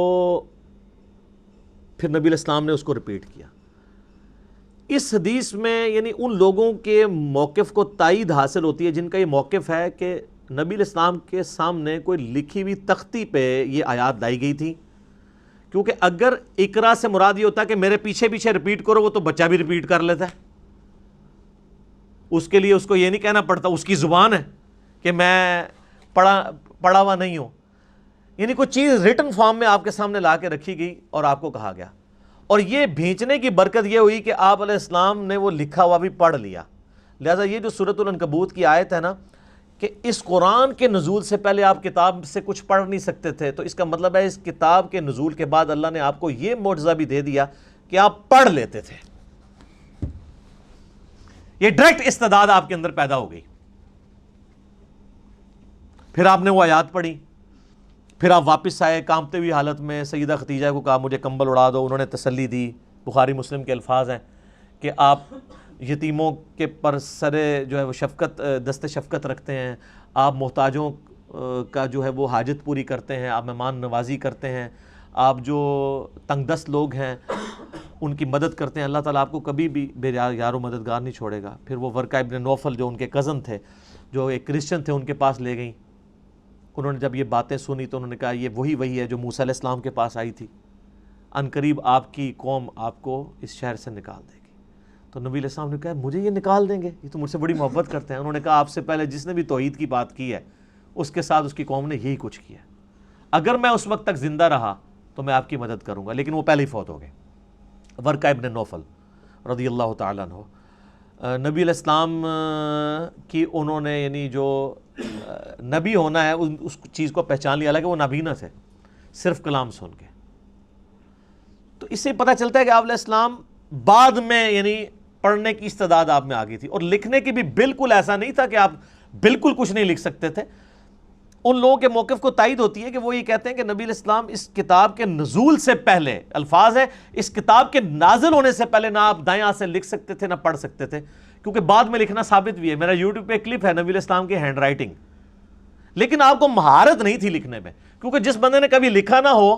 پھر نبی علیہ السلام نے اس کو ریپیٹ کیا. اس حدیث میں یعنی ان لوگوں کے موقف کو تائید حاصل ہوتی ہے جن کا یہ موقف ہے کہ نبی علیہ السلام کے سامنے کوئی لکھی ہوئی تختی پہ یہ آیات لائی گئی تھی. کیونکہ اگر اقرا سے مراد یہ ہوتا کہ میرے پیچھے پیچھے ریپیٹ کرو, وہ تو بچہ بھی ریپیٹ کر لیتا ہے. اس کے لیے اس کو یہ نہیں کہنا پڑتا, اس کی زبان ہے کہ میں پڑھا ہوا نہیں ہوں. یعنی کوئی چیز ریٹن فارم میں آپ کے سامنے لا کے رکھی گئی اور آپ کو کہا گیا. اور یہ بھیجنے کی برکت یہ ہوئی کہ آپ علیہ السلام نے وہ لکھا ہوا بھی پڑھ لیا. لہٰذا یہ جو سورۃ العنکبوت کی آیت ہے نا, کہ اس قرآن کے نزول سے پہلے آپ کتاب سے کچھ پڑھ نہیں سکتے تھے, تو اس کا مطلب ہے اس کتاب کے نزول کے بعد اللہ نے آپ کو یہ معجزہ بھی دے دیا کہ آپ پڑھ لیتے تھے. یہ ڈائریکٹ استعداد آپ کے اندر پیدا ہو گئی. پھر آپ نے وہ آیات پڑھی, پھر آپ واپس آئے کانپتے ہوئی حالت میں, سیدہ خدیجہ کو کہا مجھے کمبل اڑا دو, انہوں نے تسلی دی. بخاری مسلم کے الفاظ ہیں کہ آپ یتیموں کے پر سرے جو ہے وہ شفقت, دست شفقت رکھتے ہیں, آپ محتاجوں کا جو ہے وہ حاجت پوری کرتے ہیں, آپ مہمان نوازی کرتے ہیں, آپ جو تنگ دست لوگ ہیں ان کی مدد کرتے ہیں. اللہ تعالیٰ آپ کو کبھی بھی بے یار و مددگار نہیں چھوڑے گا. پھر وہ ورقہ ابن نوفل جو ان کے کزن تھے, جو ایک کرسچن تھے, ان کے پاس لے گئیں. انہوں نے جب یہ باتیں سنی تو انہوں نے کہا یہ وہی ہے جو موسیٰ علیہ السلام کے پاس آئی تھی, عنقریب آپ کی قوم آپ کو اس شہر سے نکال دے گی. تو نبی علیہ السلام نے کہا مجھے یہ نکال دیں گے, یہ تو مجھ سے بڑی محبت کرتے ہیں. انہوں نے کہا آپ سے پہلے جس نے بھی توحید کی بات کی ہے اس کے ساتھ اس کی قوم نے یہی کچھ کیا. اگر میں اس وقت تک زندہ رہا تو میں آپ کی مدد کروں گا. لیکن وہ پہلے ہی فوت ہو گئے. ورقہ ابن نوفل رضی اللہ تعالیٰ عنہ, نبی علیہ السلام کی انہوں نے یعنی جو نبی ہونا ہے اس چیز کو پہچان لیا, حالانکہ وہ نبی نہ تھے, صرف کلام سن کے. تو اس سے پتہ چلتا ہے کہ آپ علیہ السلام بعد میں یعنی پڑھنے کی استعداد آپ میں آ گئی تھی, اور لکھنے کی بھی بالکل ایسا نہیں تھا کہ آپ بالکل کچھ نہیں لکھ سکتے تھے. ان لوگوں کے موقف کو تائید ہوتی ہے کہ وہ یہ کہتے ہیں کہ نبی علیہ السلام اس کتاب کے نزول سے پہلے, الفاظ ہے اس کتاب کے نازل ہونے سے پہلے, نہ آپ دائیں ہاتھ سے لکھ سکتے تھے نہ پڑھ سکتے تھے, کیونکہ بعد میں لکھنا ثابت بھی ہے. میرا یوٹیوب پہ ایک کلپ ہے نبی علیہ السلام کی ہینڈ رائٹنگ, لیکن آپ کو مہارت نہیں تھی لکھنے میں, کیونکہ جس بندے نے کبھی لکھا نہ ہو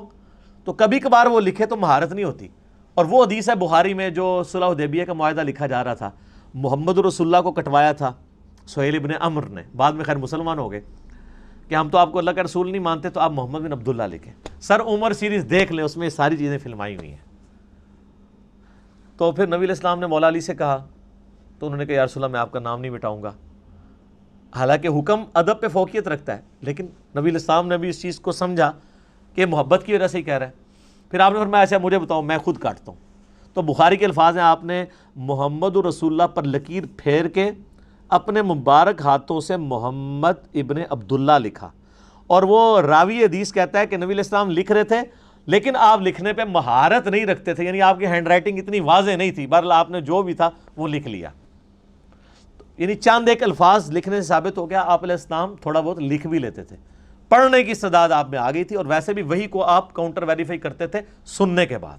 تو کبھی کبھار وہ لکھے تو مہارت نہیں ہوتی. اور وہ حدیث ہے بخاری میں جو صلح حدیبیہ کا معاہدہ لکھا جا رہا تھا, محمد رسول اللہ کو کٹوایا تھا سہیل ابن عمر نے, بعد میں خیر مسلمان ہو گئے, کہ ہم تو آپ کو اللہ کا رسول نہیں مانتے تو آپ محمد بن عبداللہ لکھیں. سر عمر سیریز دیکھ لیں, اس میں یہ ساری چیزیں فلمائی ہوئی ہیں. تو پھر نبی علیہ السلام نے مولا علی سے کہا، تو انہوں نے کہا یا رسول اللہ میں آپ کا نام نہیں مٹاؤں گا. حالانکہ حکم ادب پہ فوقیت رکھتا ہے، لیکن نبی علیہ السلام نے بھی اس چیز کو سمجھا کہ محبت کی وجہ سے ہی کہہ رہا ہے. پھر آپ نے فرمایا اچھا مجھے بتاؤ میں خود کاٹتا ہوں. تو بخاری کے الفاظ ہیں، آپ نے محمد رسول اللہ پر لکیر پھیر کے اپنے مبارک ہاتھوں سے محمد ابن عبداللہ لکھا. اور وہ راوی حدیث کہتا ہے کہ نبی علیہ السلام لکھ رہے تھے لیکن آپ لکھنے پہ مہارت نہیں رکھتے تھے، یعنی آپ کی ہینڈ رائٹنگ اتنی واضح نہیں تھی. بہرحال آپ نے جو بھی تھا وہ لکھ لیا، یعنی چاند ایک الفاظ لکھنے سے ثابت ہو گیا آپ علیہ السلام تھوڑا بہت لکھ بھی لیتے تھے. پڑھنے کی استعداد آپ میں آ گئی تھی، اور ویسے بھی وہی کو آپ کاؤنٹر ویریفائی کرتے تھے سننے کے بعد.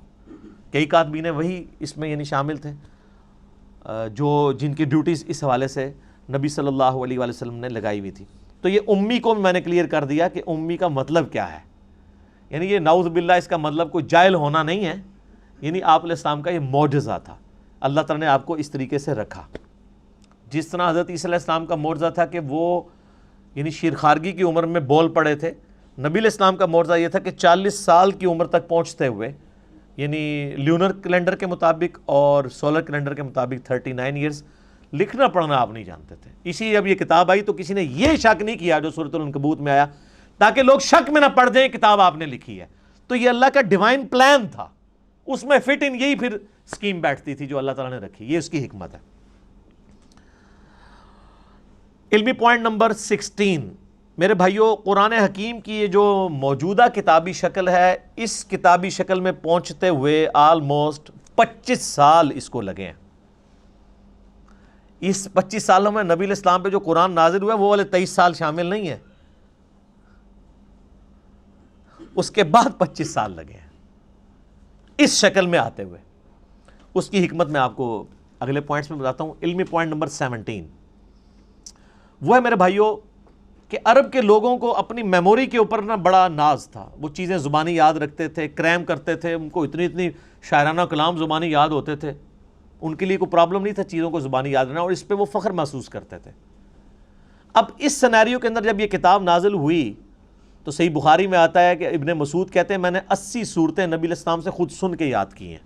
کئی کاتبین وہی اس میں یعنی شامل تھے جو جن کی ڈیوٹیز اس حوالے سے نبی صلی اللہ علیہ وآلہ وسلم نے لگائی ہوئی تھی. تو یہ امی کو میں نے کلیئر کر دیا کہ امی کا مطلب کیا ہے. یعنی یہ نعوذ باللہ اس کا مطلب کوئی جاہل ہونا نہیں ہے، یعنی آپ علیہ السلام کا یہ معجزہ تھا. اللہ تعالیٰ نے آپ کو اس طریقے سے رکھا. جس طرح حضرت عیسیٰ علیہ السلام کا معجزہ تھا کہ وہ یعنی شیرخارگی کی عمر میں بول پڑے تھے، نبی علیہ السلام کا معجزہ یہ تھا کہ 40 سال کی عمر تک پہنچتے ہوئے، یعنی لیونر کیلنڈر کے مطابق اور سولر کیلنڈر کے مطابق 39 ایئرز، لکھنا پڑھنا آپ نہیں جانتے تھے. اسی جب یہ کتاب آئی تو کسی نے یہ شک نہیں کیا جو سورۃ العنکبوت میں آیا، تاکہ لوگ شک میں نہ پڑ جائیں کتاب آپ نے لکھی ہے. تو یہ اللہ کا ڈیوائن پلان تھا، اس میں فٹ ان یہی پھر سکیم بیٹھتی تھی جو اللہ تعالیٰ نے رکھی. یہ اس کی حکمت ہے. علمی پوائنٹ نمبر 16 میرے بھائیوں، قرآن حکیم کی یہ جو موجودہ کتابی شکل ہے، اس کتابی شکل میں پہنچتے ہوئے آلموسٹ 25 سال اس کو لگے ہیں. اس 25 سالوں میں نبی علیہ السلام پہ جو قرآن نازل ہوا ہے وہ والے 23 سال شامل نہیں ہیں، اس کے بعد 25 سال لگے ہیں اس شکل میں آتے ہوئے. اس کی حکمت میں آپ کو اگلے پوائنٹس میں بتاتا ہوں. علمی پوائنٹ نمبر 17 وہ ہے میرے بھائیوں کہ عرب کے لوگوں کو اپنی میموری کے اوپر نا بڑا ناز تھا. وہ چیزیں زبانی یاد رکھتے تھے، کریم کرتے تھے، ان کو اتنی شاعرانہ کلام زبانی یاد ہوتے تھے. ان کے لیے کوئی پرابلم نہیں تھا چیزوں کو زبانی یاد رکھنا، اور اس پہ وہ فخر محسوس کرتے تھے. اب اس سینیریو کے اندر جب یہ کتاب نازل ہوئی تو صحیح بخاری میں آتا ہے کہ ابن مسعود کہتے ہیں میں نے 80 صورتیں نبی علیہ السلام سے خود سن کے یاد کی ہیں.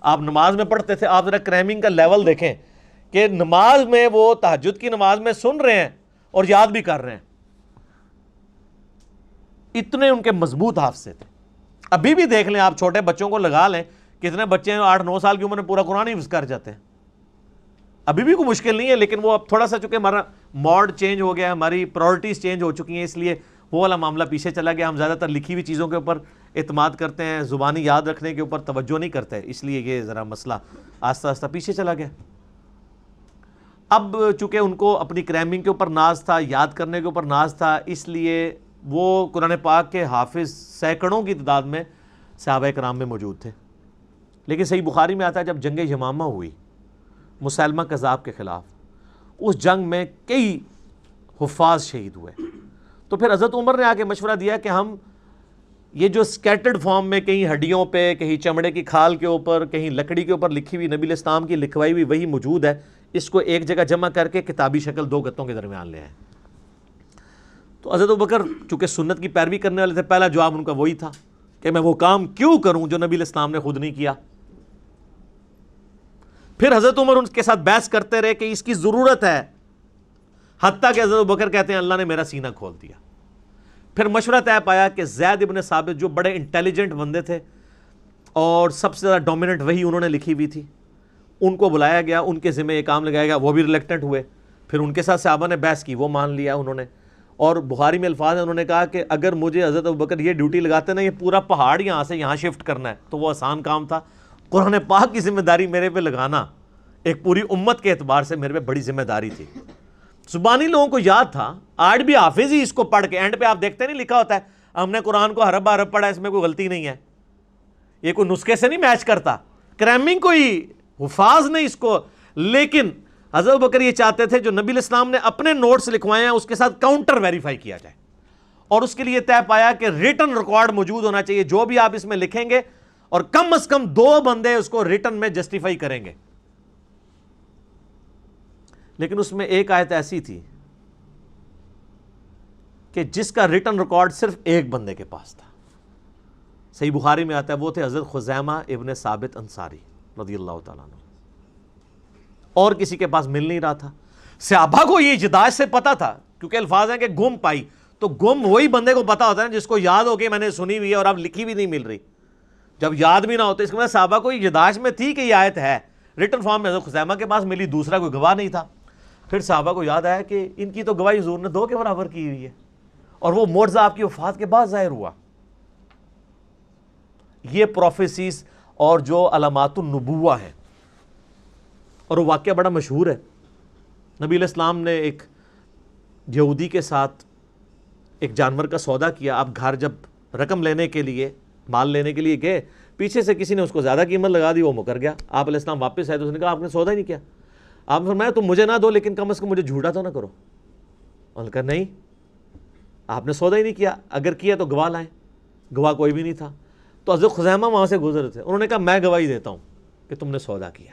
آپ نماز میں پڑھتے تھے، آپ ذرا کریمنگ کا لیول دیکھیں کہ نماز میں وہ تہجد کی نماز میں سن رہے ہیں اور یاد بھی کر رہے ہیں. اتنے ان کے مضبوط حافظے تھے. ابھی بھی دیکھ لیں آپ، چھوٹے بچوں کو لگا لیں، کتنے بچے ہیں 8-9 سال کی عمر میں پورا قرآن حفظ کر جاتے ہیں. ابھی بھی کوئی مشکل نہیں ہے، لیکن وہ اب تھوڑا سا چونکہ ہمارا موڈ چینج ہو گیا ہے، ہماری پرائورٹیز چینج ہو چکی ہیں، اس لیے وہ والا معاملہ پیچھے چلا گیا. ہم زیادہ تر لکھی ہوئی چیزوں کے اوپر اعتماد کرتے ہیں، زبانی یاد رکھنے کے اوپر توجہ نہیں کرتے، اس لیے یہ ذرا مسئلہ آہستہ آہستہ پیچھے چلا گیا. اب چونکہ ان کو اپنی کریمنگ کے اوپر ناز تھا، یاد کرنے کے اوپر ناز تھا، اس لیے وہ قرآن پاک کے حافظ سینکڑوں کی تعداد میں صحابہ کرام میں موجود تھے. لیکن صحیح بخاری میں آتا ہے جب جنگ یمامہ ہوئی مسیلمہ کذاب کے خلاف، اس جنگ میں کئی حفاظ شہید ہوئے. تو پھر حضرت عمر نے آ کے مشورہ دیا کہ ہم یہ جو سکیٹرڈ فارم میں کہیں ہڈیوں پہ، کہیں چمڑے کی کھال کے اوپر، کہیں لکڑی کے اوپر لکھی ہوئی نبی علیہ السلام کی لکھوائی ہوئی وہی موجود ہے، اس کو ایک جگہ جمع کر کے کتابی شکل 2 گتوں کے درمیان لے آئیں. تو حضرت ابوبکر چونکہ سنت کی پیروی کرنے والے تھے، پہلا جواب ان کا وہی تھا کہ میں وہ کام کیوں کروں جو نبی علیہ السلام نے خود نہیں کیا. پھر حضرت عمر ان کے ساتھ بحث کرتے رہے کہ اس کی ضرورت ہے، حتیٰ کہ حضرت ابوبکر کہتے ہیں اللہ نے میرا سینہ کھول دیا. پھر مشورہ طے پایا کہ زید ابن ثابت جو بڑے انٹیلیجنٹ بندے تھے اور سب سے زیادہ ڈومیننٹ وہی انہوں نے لکھی ہوئی تھی، ان کو بلایا گیا، ان کے ذمہ یہ کام لگایا گیا. وہ بھی ریلیکٹنٹ ہوئے. پھر ان کے ساتھ صحابہ نے بحث کی، وہ مان لیا انہوں نے. اور بخاری میں الفاظ ہیں، انہوں نے کہا کہ اگر مجھے حضرت ابوبکر یہ ڈیوٹی لگاتے نا، یہ پورا پہاڑ یہاں سے یہاں شفٹ کرنا ہے، تو وہ آسان کام تھا. قرآن پاک کی ذمہ داری میرے پہ لگانا ایک پوری امت کے اعتبار سے میرے پہ بڑی ذمہ داری تھی. زبانی لوگوں کو یاد تھا، آج بھی حافظ ہی اس کو پڑھ کے اینڈ پہ آپ دیکھتے نہیں لکھا ہوتا ہے ہم نے قرآن کو حرف حرف پڑھا، اس میں کوئی غلطی نہیں ہے. یہ کوئی نسخے سے نہیں میچ کرتا، کریمنگ کوئی حفاظ نہیں اس کو. لیکن حضرت ابوبکر یہ چاہتے تھے جو نبی علیہ السلام نے اپنے نوٹس لکھوائے ہیں اس کے ساتھ کاؤنٹر ویریفائی کیا جائے، اور اس کے لیے طے پایا کہ ریٹن ریکارڈ موجود ہونا چاہیے. جو بھی آپ اس میں لکھیں گے اور کم از کم 2 بندے اس کو ریٹن میں جسٹیفائی کریں گے. لیکن اس میں ایک آیت ایسی تھی کہ جس کا ریٹن ریکارڈ صرف ایک بندے کے پاس تھا. صحیح بخاری میں آتا ہے وہ تھے حضرت خزیمہ ابن ثابت انصاری. رضی اللہ تعالیٰ عنہ، اور کسی کے پاس مل نہیں رہا تھا۔ صحابہ کو یہ اجداج سے پتا تھا، کیونکہ الفاظ ہیں کہ گم پائی، تو گم وہی بندے کو پتا ہوتا ہے جس کو یاد ہو کہ میں نے سنی ہوئی ہے اور اب لکھی بھی نہیں مل رہی۔ جب یاد بھی نہ ہوتا، اس کے بعد صحابہ کو اجداج میں تھی کہ یہ آیت ہے، ریٹن فارم میں حضرت خزیمہ کے پاس ملی، دوسرا کوئی گواہ نہیں تھا۔ پھر صحابہ کو یاد آیا کہ ان کی تو گواہی حضور نے 2 کے برابر کی ہوئی ہے، اور وہ معجزہ آپ کی وفات کے بعد ظاہر ہوا۔ یہ پروفیسیز اور جو علامات النبوہ ہیں، اور وہ واقعہ بڑا مشہور ہے۔ نبی علیہ السلام نے ایک یہودی کے ساتھ ایک جانور کا سودا کیا۔ آپ گھر جب رقم لینے کے لیے، مال لینے کے لیے گئے، پیچھے سے کسی نے اس کو زیادہ قیمت لگا دی، وہ مکر گیا۔ آپ علیہ السلام واپس آئے تو اس نے کہا آپ نے سودا ہی نہیں کیا۔ آپ نے فرمایا تم مجھے نہ دو لیکن کم از کم مجھے جھوٹا تو نہ کرو۔ انہوں نے کہا نہیں، آپ نے سودا ہی نہیں کیا، اگر کیا تو گواہ لائیں۔ گواہ کوئی بھی نہیں تھا۔ تو حضرت خزیمہ وہاں سے گزر تھے، انہوں نے کہا میں گواہی دیتا ہوں کہ تم نے سودا کیا۔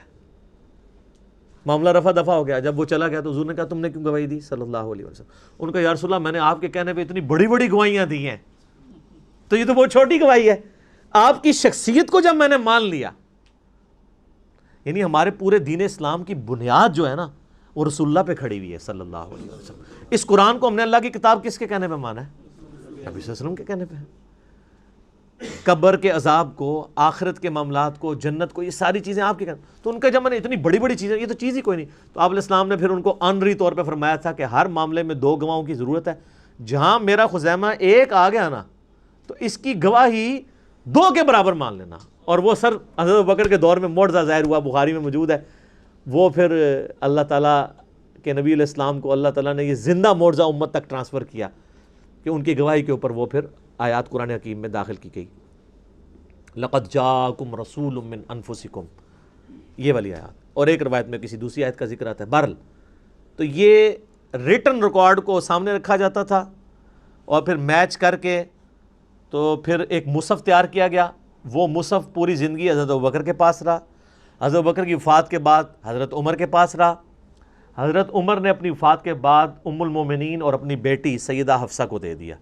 معاملہ رفع دفع ہو گیا۔ جب وہ چلا گیا تو حضور نے کہا تم نے کیوں گواہی دی صلی اللہ علیہ وسلم؟ ان کا یا رسول اللہ میں نے آپ کے کہنے پہ اتنی بڑی بڑی گواہیاں دی ہیں، تو یہ تو بہت چھوٹی گواہی ہے، آپ کی شخصیت کو جب میں نے مان لیا۔ یعنی ہمارے پورے دین اسلام کی بنیاد جو ہے نا، وہ رسول اللہ پہ کھڑی ہوئی ہے صلی اللہ علیہ وسلم۔ اس قرآن کو ہم نے اللہ کی کتاب کس کے کہنے پہ مانا ہے؟ نبی صلی اللہ علیہ وسلم کے کہنے پہ۔ قبر کے عذاب کو، آخرت کے معاملات کو، جنت کو، یہ ساری چیزیں آپ کے کہنے۔ تو ان کا جب میں نے اتنی بڑی بڑی چیزیں، یہ تو چیز ہی کوئی نہیں۔ تو آپ علیہ السلام نے پھر ان کو آنری طور پہ فرمایا تھا کہ ہر معاملے میں 2 گواہوں کی ضرورت ہے۔ جہاں میرا خزیمہ ایک آ گیا نا، تو اس کی گواہی 2 کے برابر مان لینا۔ اور وہ سر حضرت ابوبکر کے دور میں معجزہ ظاہر ہوا، بخاری میں موجود ہے۔ وہ پھر اللہ تعالیٰ کے نبی علیہ السلام کو اللہ تعالیٰ نے یہ زندہ معجزہ امت تک ٹرانسفر کیا کہ ان کی گواہی کے اوپر وہ پھر آیات قرآن حکیم میں داخل کی گئی۔ لَقَدْ جَاءَكُمْ رَسُولٌ مِّنْ أَنفُسِكُمْ، یہ والی آیات، اور ایک روایت میں کسی دوسری آیت کا ذکر آتا ہے۔ بہرحال تو یہ ریٹن ریکارڈ کو سامنے رکھا جاتا تھا، اور پھر میچ کر کے تو پھر ایک مصحف تیار کیا گیا۔ وہ مصحف پوری زندگی حضرت ابوبکر کے پاس رہا، حضرت ابوبکر کی وفات کے بعد حضرت عمر کے پاس رہا۔ حضرت عمر نے اپنی وفات کے بعد ام المومنین اور اپنی بیٹی سیدہ حفصہ کو دے دیا،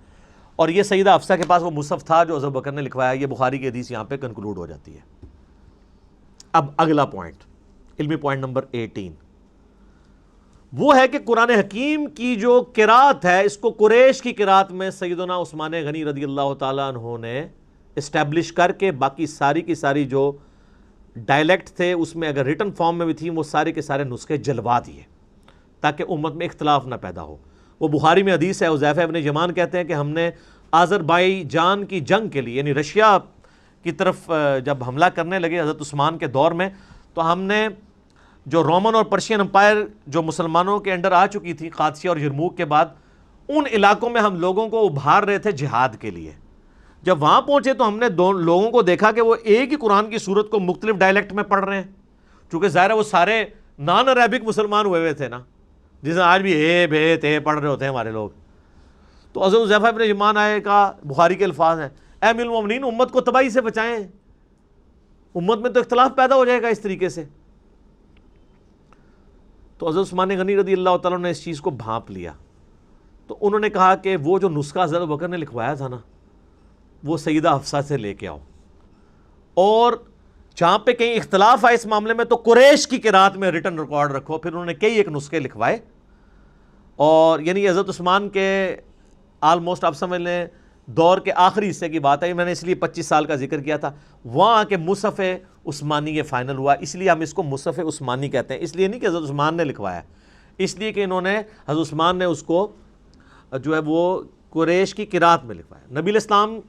اور یہ سیدہ حفصہ کے پاس وہ مصحف تھا جو حضرت بکر نے لکھوایا۔ یہ بخاری کی حدیث یہاں پہ کنکلوڈ ہو جاتی ہے۔ اب اگلا پوائنٹ، علمی پوائنٹ نمبر 18، وہ ہے کہ قرآن حکیم کی جو قرات ہے، اس کو قریش کی قرات میں سیدنا عثمان غنی رضی اللہ تعالیٰ عنہ نے اسٹیبلش کر کے باقی ساری کی ساری جو ڈائلیکٹ تھے اس میں اگر ریٹن فارم میں بھی تھیں، وہ سارے کے سارے نسخے جلوا دیے تاکہ امت میں اختلاف نہ پیدا ہو۔ وہ بخاری میں حدیث ہے، حذیفہ ابن یمان کہتے ہیں کہ ہم نے آذربائیجان کی جنگ کے لیے، یعنی رشیا کی طرف جب حملہ کرنے لگے حضرت عثمان کے دور میں، تو ہم نے جو رومن اور پرشین امپائر جو مسلمانوں کے انڈر آ چکی تھی قادسیہ اور یرموک کے بعد، ان علاقوں میں ہم لوگوں کو ابھار رہے تھے جہاد کے لیے۔ جب وہاں پہنچے تو ہم نے لوگوں کو دیکھا کہ وہ ایک ہی قرآن کی صورت کو مختلف ڈائلیکٹ میں پڑھ رہے ہیں، چونکہ ظاہر ہے وہ سارے نان عربک مسلمان ہوئے ہوئے تھے نا، جس میں آج بھی اے بے تے پڑھ رہے ہوتے ہیں ہمارے لوگ۔ تو حضرت حذیفہ ابن یمان آئے، کہا، بخاری کے الفاظ ہیں، اے امیر المومنین امت کو تباہی سے بچائیں، امت میں تو اختلاف پیدا ہو جائے گا اس طریقے سے۔ تو حضرت عثمان غنی رضی اللہ تعالیٰ نے اس چیز کو بھانپ لیا، تو انہوں نے کہا کہ وہ جو نسخہ حضرت بکر نے لکھوایا تھا نا، وہ سیدہ حفصہ سے لے کے آؤ، اور جہاں پہ کہیں اختلاف آئے اس معاملے میں تو قریش کی قرات میں ریٹن ریکارڈ رکھو۔ پھر انہوں نے کئی ایک نسخے لکھوائے، اور یعنی حضرت عثمان کے آلموسٹ آپ سمجھ لیں دور کے آخری حصے کی بات ہے، میں نے اس لیے 25 سال کا ذکر کیا تھا، وہاں کے مصحف عثمانی یہ فائنل ہوا، اس لیے ہم اس کو مصحف عثمانی کہتے ہیں۔ اس لیے نہیں کہ حضرت عثمان نے لکھوایا، اس لیے کہ انہوں نے حضرت عثمان نے اس کو جو ہے وہ قریش کی قرات میں لکھوایا۔ نبی علیہ السلام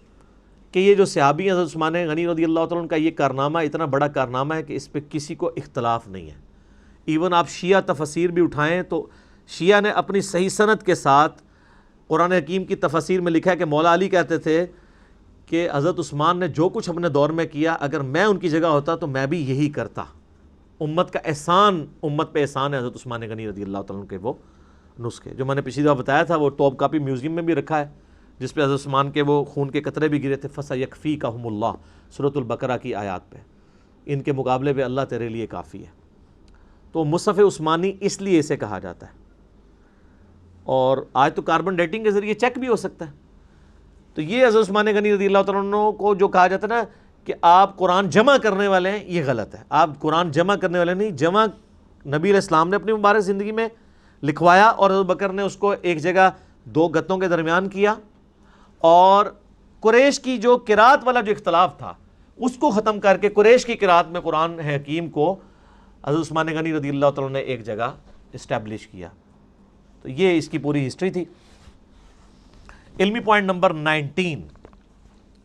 کہ یہ جو صحابی ہیں حضرت عثمان غنی رضی اللہ تعالیٰ عنہ کا یہ کارنامہ اتنا بڑا کارنامہ ہے کہ اس پہ کسی کو اختلاف نہیں ہے۔ ایون آپ شیعہ تفاسیر بھی اٹھائیں تو شیعہ نے اپنی صحیح سند کے ساتھ قرآن حکیم کی تفاسیر میں لکھا ہے کہ مولا علی کہتے تھے کہ حضرت عثمان نے جو کچھ اپنے دور میں کیا، اگر میں ان کی جگہ ہوتا تو میں بھی یہی کرتا۔ امت کا احسان، امت پہ احسان ہے حضرت عثمان غنی رضی اللہ تعالیٰ عنہ کے وہ نسخے، جو میں نے پچھلی دفعہ بتایا تھا، وہ ٹاپ کاپی میوزیم میں بھی رکھا ہے، جس پہ حضرت عثمان کے وہ خون کے قطرے بھی گرے تھے، فَسَيَكْفِيكَهُمُ اللَّهُ سورۃ البقرہ کی آیات پہ، ان کے مقابلے پہ اللہ تیرے لیے کافی ہے۔ تو مصحف عثمانی اس لیے اسے کہا جاتا ہے، اور آج تو کاربن ڈیٹنگ کے ذریعے چیک بھی ہو سکتا ہے۔ تو یہ حضرت عثمان غنی رضی اللہ تعالیٰ عنہ کو جو کہا جاتا ہے نا کہ آپ قرآن جمع کرنے والے ہیں، یہ غلط ہے. آپ قرآن جمع کرنے والے نہیں، جمع نبی علیہ السلام نے اپنی مبارک زندگی میں لکھوایا اور حضرت بکر نے اس کو ایک جگہ دو گتوں کے درمیان کیا، اور قریش کی جو قرات والا جو اختلاف تھا اس کو ختم کر کے قریش کی قرات میں قرآن حکیم کو حضرت عثمان غنی رضی اللہ تعالیٰ نے ایک جگہ اسٹیبلش کیا. تو یہ اس کی پوری ہسٹری تھی. علمی پوائنٹ نمبر 19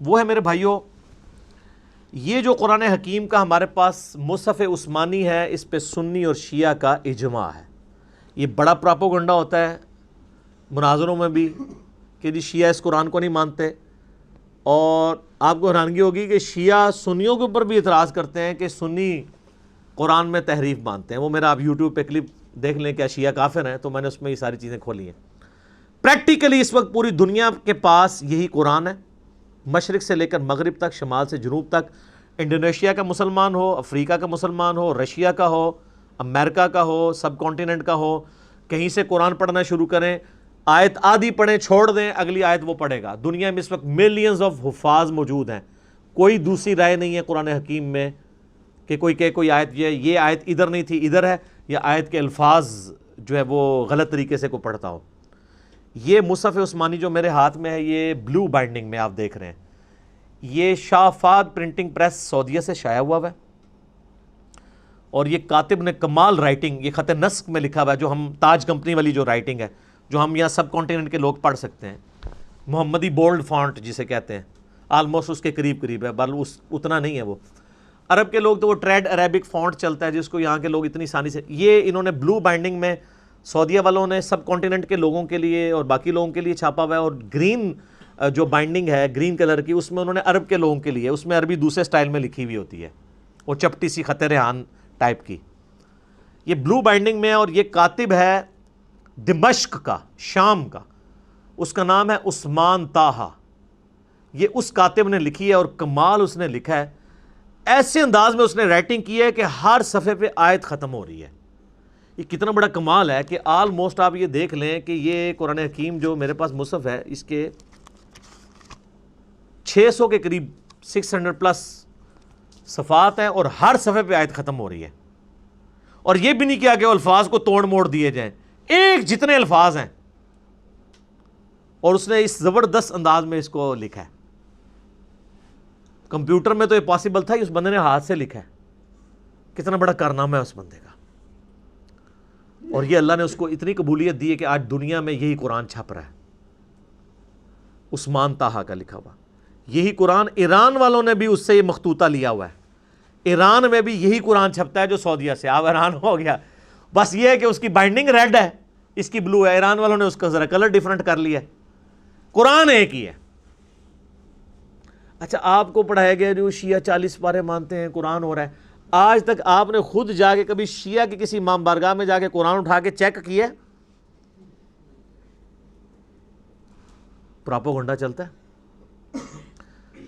وہ ہے میرے بھائیوں، یہ جو قرآن حکیم کا ہمارے پاس مصحف عثمانی ہے، اس پہ سنی اور شیعہ کا اجماع ہے. یہ بڑا پراپوگنڈا ہوتا ہے مناظروں میں بھی کہ جی شیعہ اس قرآن کو نہیں مانتے، اور آپ کو حیرانگی ہوگی کہ شیعہ سنیوں کے اوپر بھی اعتراض کرتے ہیں کہ سنی قرآن میں تحریف مانتے ہیں. وہ میرا آپ یوٹیوب پہ کلپ دیکھ لیں کیا شیعہ کافر ہیں، تو میں نے اس میں یہ ساری چیزیں کھولی ہیں. پریکٹیکلی اس وقت پوری دنیا کے پاس یہی قرآن ہے، مشرق سے لے کر مغرب تک، شمال سے جنوب تک. انڈونیشیا کا مسلمان ہو، افریقہ کا مسلمان ہو، رشیا کا ہو، امریکہ کا ہو، سب کانٹیننٹ کا ہو، کہیں سے قرآن پڑھنا شروع کریں، آیت آدھی پڑھیں چھوڑ دیں، اگلی آیت وہ پڑھے گا. دنیا میں اس وقت ملینز آف حفاظ موجود ہیں. کوئی دوسری رائے نہیں ہے قرآن حکیم میں کہ کوئی کہ کوئی آیت یہ آیت ادھر نہیں تھی ادھر ہے، یا آیت کے الفاظ جو ہے وہ غلط طریقے سے کوئی پڑھتا ہو. یہ مصحف عثمانی جو میرے ہاتھ میں ہے، یہ بلو بائنڈنگ میں آپ دیکھ رہے ہیں. یہ شاہ فہد پرنٹنگ پریس سعودیہ سے شائع ہوا ہے، اور یہ کاتب نے کمال رائٹنگ، یہ خط نسق میں لکھا ہوا ہے، جو ہم تاج کمپنی والی جو رائٹنگ ہے جو ہم یہاں سب کانٹیننٹ کے لوگ پڑھ سکتے ہیں. محمدی بولڈ فونٹ جسے کہتے ہیں، آلموسٹ اس کے قریب قریب ہے، بل اتنا نہیں ہے. وہ عرب کے لوگ تو وہ ٹریڈ عربک فونٹ چلتا ہے جس کو یہاں کے لوگ اتنی آسانی سے، یہ انہوں نے بلو بائنڈنگ میں سعودیہ والوں نے سب کانٹیننٹ کے لوگوں کے لیے اور باقی لوگوں کے لیے چھاپا ہوا ہے. اور گرین جو بائنڈنگ ہے گرین کلر کی، اس میں انہوں نے عرب کے لوگوں کے لیے، اس میں عربی دوسرے سٹائل میں لکھی ہوئی ہوتی ہے، وہ چپٹی سی خط ریحان ٹائپ کی. یہ بلو بائنڈنگ میں، اور یہ کاتب ہے دمشق کا، شام کا، اس کا نام ہے عثمان طاہا. یہ اس کاتب نے لکھی ہے، اور کمال اس نے لکھا ہے، ایسے انداز میں اس نے رائٹنگ کی ہے کہ ہر صفحے پہ آیت ختم ہو رہی ہے. یہ کتنا بڑا کمال ہے کہ آلموسٹ آپ یہ دیکھ لیں کہ یہ قرآن حکیم جو میرے پاس مصحف ہے، اس کے 600 کے قریب 600 پلس صفحات ہیں، اور ہر صفحے پہ آیت ختم ہو رہی ہے. اور یہ بھی نہیں کیا کہ الفاظ کو توڑ موڑ دیے جائیں، ایک جتنے الفاظ ہیں، اور اس نے اس زبردست انداز میں اس کو لکھا ہے. کمپیوٹر میں تو یہ پاسبل تھا، اس بندے نے ہاتھ سے لکھا ہے. کتنا بڑا کارنامہ ہے اس بندے کا. اور یہ اللہ نے اس کو اتنی قبولیت دی ہے کہ آج دنیا میں یہی قرآن چھپ رہا ہے، عثمان طاہا کا لکھا ہوا. یہی قرآن ایران والوں نے بھی اس سے یہ مخطوطہ لیا ہوا ہے. ایران میں بھی یہی قرآن چھپتا ہے جو سعودیہ سے. آپ ایران ہو گیا، بس یہ ہے کہ اس کی بائنڈنگ ریڈ ہے، اس کی بلو ہے. ایران والوں نے اس کا ذرا کلر ڈیفرنٹ کر لیا ہے، قرآن ایک ہی ہے. اچھا، آپ کو پڑھایا گیا جو شیعہ 40 پارے مانتے ہیں، قرآن ہو رہا ہے. آج تک آپ نے خود جا کے کبھی شیعہ کی کسی امام بارگاہ میں جا کے قرآن اٹھا کے چیک کیا؟ پراپوگنڈا چلتا ہے.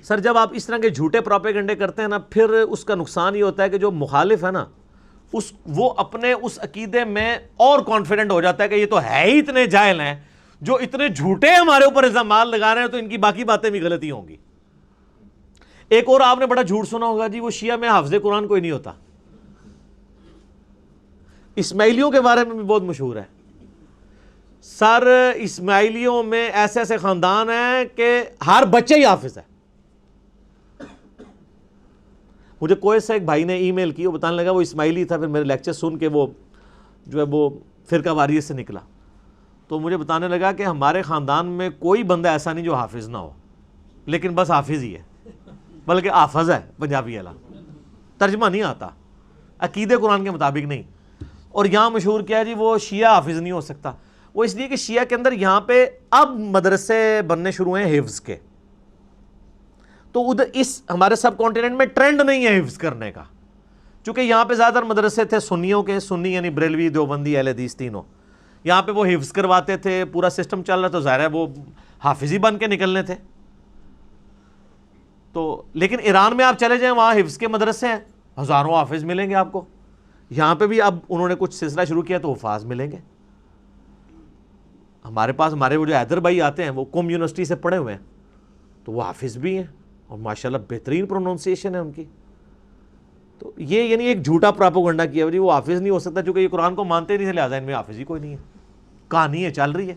سر جب آپ اس طرح کے جھوٹے پراپیگنڈے کرتے ہیں نا، پھر اس کا نقصان یہ ہوتا ہے کہ جو مخالف ہے نا، وہ اپنے اس عقیدے میں اور کانفیڈنٹ ہو جاتا ہے کہ یہ تو ہے ہی اتنے جاہل ہیں، جو اتنے جھوٹے ہمارے اوپر الزامات لگا رہے ہیں، تو ان کی باقی باتیں بھی غلطی ہوں گی. ایک اور آپ نے بڑا جھوٹ سنا ہوگا، جی وہ شیعہ میں حافظ قرآن کوئی نہیں ہوتا. اسماعیلیوں کے بارے میں بھی بہت مشہور ہے. سر اسماعیلیوں میں ایسے ایسے خاندان ہیں کہ ہر بچے ہی حافظ ہے. مجھے کوئی سے ایک بھائی نے ای میل کی، وہ بتانے لگا وہ اسماعیلی تھا، پھر میرے لیکچر سن کے وہ جو ہے وہ فرقہ واریت سے نکلا. تو مجھے بتانے لگا کہ ہمارے خاندان میں کوئی بندہ ایسا نہیں جو حافظ نہ ہو، لیکن بس حافظ ہی ہے، بلکہ حافظ ہے پنجابی والا، ترجمہ نہیں آتا، عقیدے قرآن کے مطابق نہیں. اور یہاں مشہور کیا ہے جی وہ شیعہ حافظ نہیں ہو سکتا. وہ اس لیے کہ شیعہ کے اندر یہاں پہ اب مدرسے بننے شروع ہیں حفظ کے، تو ادھر اس ہمارے سب کانٹیننٹ میں ٹرینڈ نہیں ہے حفظ کرنے کا، چونکہ یہاں پہ زیادہ مدرسے تھے سنیوں کے، سنی یعنی بریلوی، دیوبندی، اہل حدیث تینوں. یہاں پہ وہ حفظ کرواتے تھے، پورا سسٹم چل رہا، تو ظاہر ہے وہ حافظ ہی بن کے نکلنے تھے. تو لیکن ایران میں آپ چلے جائیں، وہاں حفظ کے مدرسے ہیں، ہزاروں حافظ ملیں گے آپ کو. یہاں پہ بھی اب انہوں نے کچھ سلسلہ شروع کیا تو حفاظ ملیں گے. ہمارے پاس ہمارے وہ جو حیدر بھائی آتے ہیں، وہ قم یونیورسٹی سے پڑھے ہوئے ہیں، تو وہ حافظ بھی ہیں. اور ماشاءاللہ بہترین پروننسیشن ہے ان کی. تو یہ یعنی ایک جھوٹا پراپوگنڈا کیا جی وہ حافظ نہیں ہو سکتا چونکہ یہ قرآن کو مانتے نہیں تھے لہٰذا ان میں حافظ ہی کوئی نہیں ہے. کہانی ہے چل رہی ہے,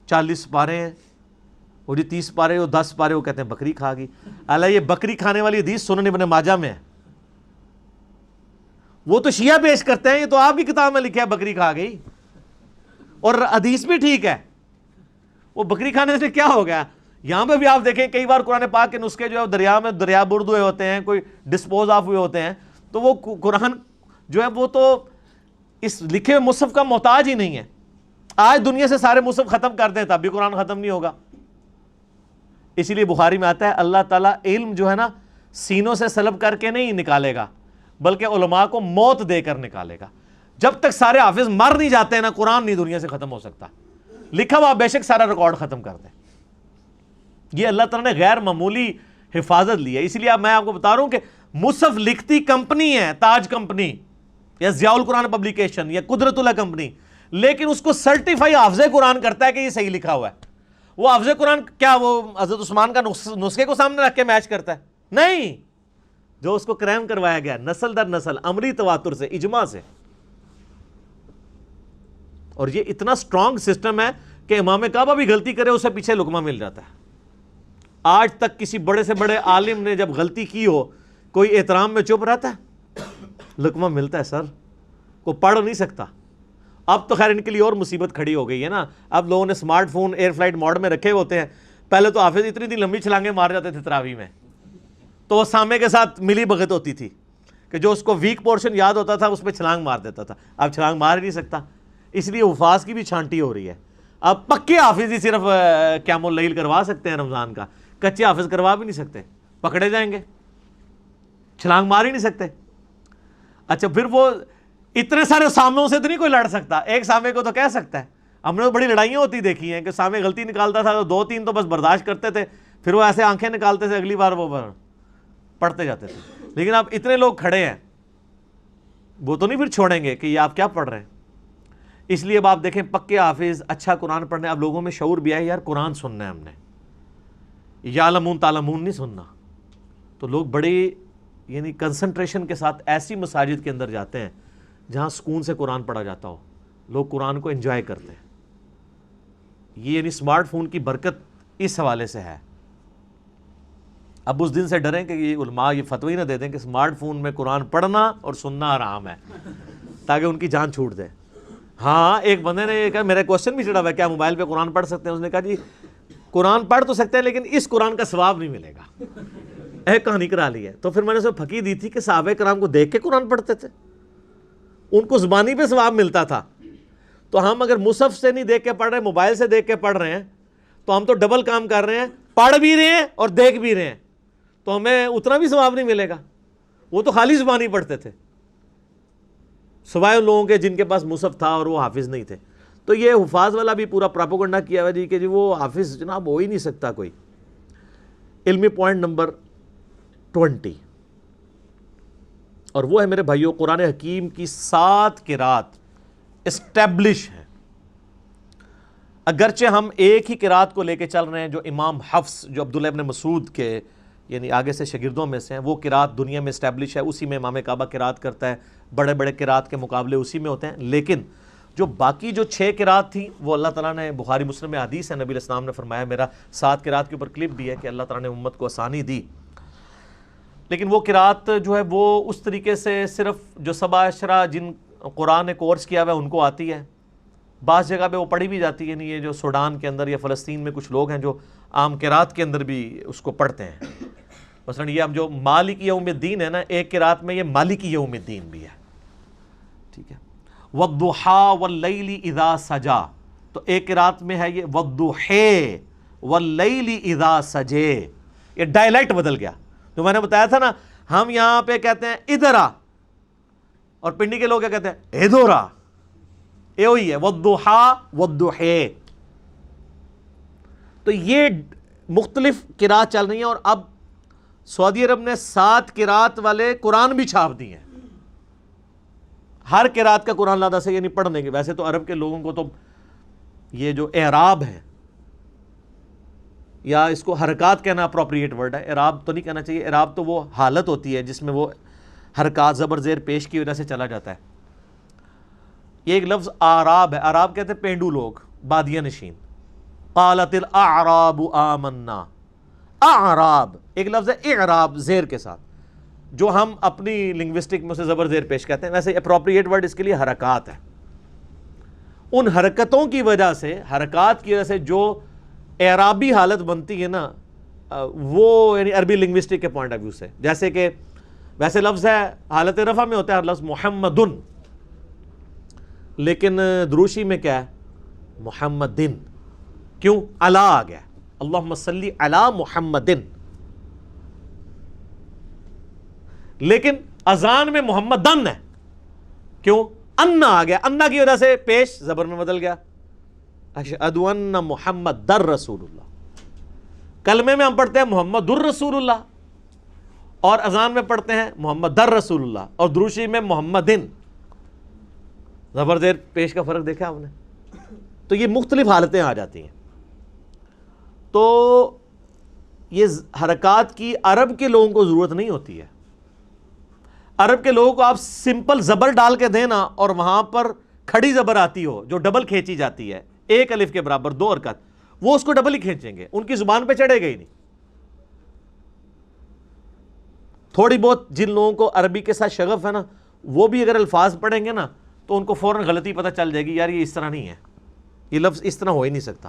40 پارے ہیں, وہ جی 30 پارے وہ 10 پارے وہ کہتے ہیں بکری کھا گئی. اللہ یہ بکری کھانے والی حدیث سنن ابن ماجہ میں ہے. وہ تو شیعہ پیش کرتے ہیں, یہ تو آپ کی کتاب میں لکھا ہے بکری کھا گئی, اور حدیث بھی ٹھیک ہے. وہ بکری کھانے سے کیا ہو گیا؟ یہاں پہ بھی آپ دیکھیں کئی بار قرآن پاک کے نسخے جو ہے دریا میں دریا برد ہوئے ہوتے ہیں, کوئی ڈسپوز آف ہوئے ہوتے ہیں, تو وہ قرآن جو ہے وہ تو اس لکھے ہوئے مصحف کا محتاج ہی نہیں ہے. آج دنیا سے سارے مصحف ختم کر دیں تب بھی قرآن ختم نہیں ہوگا. اسی لیے بخاری میں آتا ہے اللہ تعالیٰ علم جو ہے نا سینوں سے سلب کر کے نہیں نکالے گا بلکہ علماء کو موت دے کر نکالے گا. جب تک سارے حافظ مر نہیں جاتے ہیں نا قرآن نہیں دنیا سے ختم ہو سکتا. لکھا ہوا بے شک سارا ریکارڈ ختم کر دیں. یہ اللہ تعالیٰ نے غیر معمولی حفاظت لی ہے. اسی لیے اب میں آپ کو بتا رہا ہوں کہ مصحف لکھتی کمپنی ہے تاج کمپنی یا ضیاء القرآن پبلیکیشن یا قدرت اللہ کمپنی, لیکن اس کو سرٹیفائی حافظ قرآن کرتا ہے کہ یہ صحیح لکھا ہوا ہے. وہ حافظ قرآن کیا وہ حضرت عثمان کا نسخے کو سامنے رکھ کے میچ کرتا ہے؟ نہیں. جو اس کو کریم کروایا گیا نسل در نسل عملی تواتر سے اجماع سے. اور یہ اتنا سٹرونگ سسٹم ہے کہ امام کعبہ بھی غلطی کرے اسے پیچھے لقمہ مل جاتا ہے. آج تک کسی بڑے سے بڑے عالم نے جب غلطی کی ہو کوئی احترام میں چپ رہتا ہے؟ لقمہ ملتا ہے سر, کو پڑھ نہیں سکتا. اب تو خیر ان کے لیے اور مصیبت کھڑی ہو گئی ہے نا, اب لوگوں نے smart phone air flight mode میں رکھے ہوتے ہیں. پہلے تو حافظ اتنی لمبی چھلانگیں مار جاتے تھے تراویح میں, تو وہ سامع کے ساتھ ملی بھگت ہوتی تھی کہ جو اس کو ویک پورشن یاد ہوتا تھا اس پہ چھلانگ مار دیتا تھا. اب چھلانگ مار ہی نہیں سکتا, اس لیے حفاظ کی بھی چھانٹی ہو رہی ہے. اب پکے حافظ ہی صرف قیام اللیل کروا سکتے ہیں رمضان کا, کچے حافظ کروا بھی نہیں سکتے, پکڑے جائیں گے, چھلانگ مار ہی نہیں سکتے. اچھا پھر وہ اتنے سارے سامعوں سے تو نہیں کوئی لڑ سکتا, ایک سامع کو تو کہہ سکتا ہے. ہم نے تو بڑی لڑائیاں ہوتی دیکھی ہیں کہ سامع غلطی نکالتا تھا تو 2-3 تو بس برداشت کرتے تھے, پھر وہ ایسے آنکھیں نکالتے تھے اگلی بار وہ پڑھتے جاتے تھے. لیکن اب اتنے لوگ کھڑے ہیں وہ تو نہیں پھر چھوڑیں گے کہ یہ آپ کیا پڑھ رہے ہیں. اس لیے اب آپ دیکھیں پکے حافظ اچھا قرآن پڑھنے, اب لوگوں میں شعور بھی ہے یار قرآن سننا ہے ہم نے, یعلمون تعلمون نہیں سننا. تو لوگ بڑی یعنی کنسنٹریشن کے ساتھ ایسی مساجد کے اندر جاتے ہیں جہاں سکون سے قرآن پڑھا جاتا ہو, لوگ قرآن کو انجوائے کرتے ہیں. یہ یعنی سمارٹ فون کی برکت اس حوالے سے ہے. اب اس دن سے ڈریں کہ یہ علماء یہ فتوی نہ دے دیں کہ سمارٹ فون میں قرآن پڑھنا اور سننا حرام ہے, تاکہ ان کی جان چھوٹ دے. ہاں ایک بندے نے یہ کہا, میرا کوشچن بھی چڑھا ہوا ہے کیا موبائل پہ قرآن پڑھ سکتے ہیں؟ اس نے کہا جی قرآن پڑھ تو سکتے ہیں لیکن اس قرآن کا ثواب نہیں ملے گا. ایک کہانی کرا لی ہے. تو پھر میں نے اسے پھکی دی تھی کہ صحابہ کرام کو دیکھ کے قرآن پڑھتے تھے, ان کو زبانی پہ ثواب ملتا تھا. تو ہم اگر مصحف سے نہیں دیکھ کے پڑھ رہے ہیں, موبائل سے دیکھ کے پڑھ رہے ہیں, تو ہم تو ڈبل کام کر رہے ہیں, پڑھ بھی رہے ہیں اور دیکھ بھی رہے ہیں, تو ہمیں اتنا بھی ثواب نہیں ملے گا. وہ تو خالی زبانی پڑھتے تھے سوائے ان لوگوں کے جن کے پاس مصحف تھا اور وہ حافظ نہیں تھے. تو یہ حفاظ والا بھی پورا پراپوگنڈا کیا ہوا جی کہ جی وہ حافظ جناب ہو ہی نہیں سکتا کوئی. علمی پوائنٹ نمبر 20, اور وہ ہے میرے بھائیوں قرآن حکیم کی 7 قرات اسٹیبلش ہیں. اگرچہ ہم ایک ہی قرات کو لے کے چل رہے ہیں جو امام حفص جو عبداللہ ابن مسعود کے یعنی آگے سے شاگردوں میں سے ہیں, وہ قرات دنیا میں اسٹیبلش ہے, اسی میں امام کعبہ قرات کرتا ہے, بڑے بڑے قرات کے مقابلے اسی میں ہوتے ہیں. لیکن جو باقی جو 6 قرات تھیں وہ اللہ تعالیٰ نے بخاری مسلم میں حدیث ہے, نبی علیہ السلام نے فرمایا, میرا 7 قرات کے اوپر کلپ بھی ہے کہ اللہ تعالیٰ نے امت کو آسانی دی. لیکن وہ قرات جو ہے وہ اس طریقے سے صرف جو 7 عشرہ جن قرآن نے کورس کیا ہوا ہے ان کو آتی ہے. بعض جگہ پہ وہ پڑھی بھی جاتی ہے, یعنی یہ جو سوڈان کے اندر یا فلسطین میں کچھ لوگ ہیں جو عام قرات کے اندر بھی اس کو پڑھتے ہیں. مثلا یہ اب جو مالک یوم الدین ہے نا, ایک قرات میں یہ مالک یوم الدین بھی ہے, ٹھیک ہے. وَالضُّحَىٰ وَاللَّيْلِ اِذَا سَجَا, تو ایک قرات میں ہے یہ وَالضُّحَىٰ وَاللَّيْلِ اِذَا سَجَے. یہ ڈائلیکٹ بدل گیا. جو میں نے بتایا تھا نا, ہم یہاں پہ کہتے ہیں ادھر آ, اور پنڈی کے لوگ کیا کہتے ہیں ادھر آ. یہ وہی ہے وَالضُّحَىٰ وَالضُّحَىٰ. تو یہ مختلف قرات چل رہی ہیں, اور اب سعودی عرب نے 7 قرات والے قرآن بھی چھاپ دیے ہیں. ہر قرات کا قرآن لادہ سے یعنی پڑھنے کے. ویسے تو عرب کے لوگوں کو تو یہ جو اعراب ہے یا اس کو حرکات کہنا اپروپریٹ ورڈ ہے، اعراب تو نہیں کہنا چاہیے. اعراب تو وہ حالت ہوتی ہے جس میں وہ حرکات زبر زیر پیش کی وجہ سے چلا جاتا ہے. یہ ایک لفظ آراب ہے. آراب کہتے ہیں پینڈو لوگ، بادیہ نشین. قالت الاعراب آمنا. اعراب ایک لفظ ہے اعراب زیر کے ساتھ، جو ہم اپنی لنگوسٹک میں اسے زبر زیر پیش کہتے ہیں. ویسے اپروپریٹ ورڈ اس کے لیے حرکات ہے. ان حرکتوں کی وجہ سے، حرکات کی وجہ سے جو اعرابی حالت بنتی ہے نا، وہ یعنی عربی لنگوسٹک کے پوائنٹ آف ویو سے، جیسے کہ ویسے لفظ ہے حالت رفع میں ہوتا ہے لفظ محمدن، لیکن دروشی میں کیا ہے؟ محمدن. کیوں؟ علی آ گیا، اللہم صلی علی محمدن. لیکن اذان میں محمدن ہے. کیوں؟ انا آ گیا، انا کی وجہ سے پیش زبر میں بدل گیا. اشہد ان محمد در رسول اللہ. کلمے میں ہم پڑھتے ہیں محمد الرسول اللہ، اور اذان میں پڑھتے ہیں محمد در رسول اللہ، اور دروشی میں محمدن. زبر زیر پیش کا فرق دیکھا آپ نے؟ تو یہ مختلف حالتیں آ جاتی ہیں. تو یہ حرکات کی عرب کے لوگوں کو ضرورت نہیں ہوتی ہے. عرب کے لوگوں کو آپ سمپل زبر ڈال کے دینا اور وہاں پر کھڑی زبر آتی ہو جو ڈبل کھینچی جاتی ہے، ایک الف کے برابر 2 حرکت، وہ اس کو ڈبل ہی کھینچیں گے، ان کی زبان پہ چڑھے گا ہی نہیں. تھوڑی بہت جن لوگوں کو عربی کے ساتھ شغف ہے نا، وہ بھی اگر الفاظ پڑھیں گے نا تو ان کو فوراً غلطی پتہ چل جائے گی، یار یہ اس طرح نہیں ہے، یہ لفظ اس طرح ہو ہی نہیں سکتا.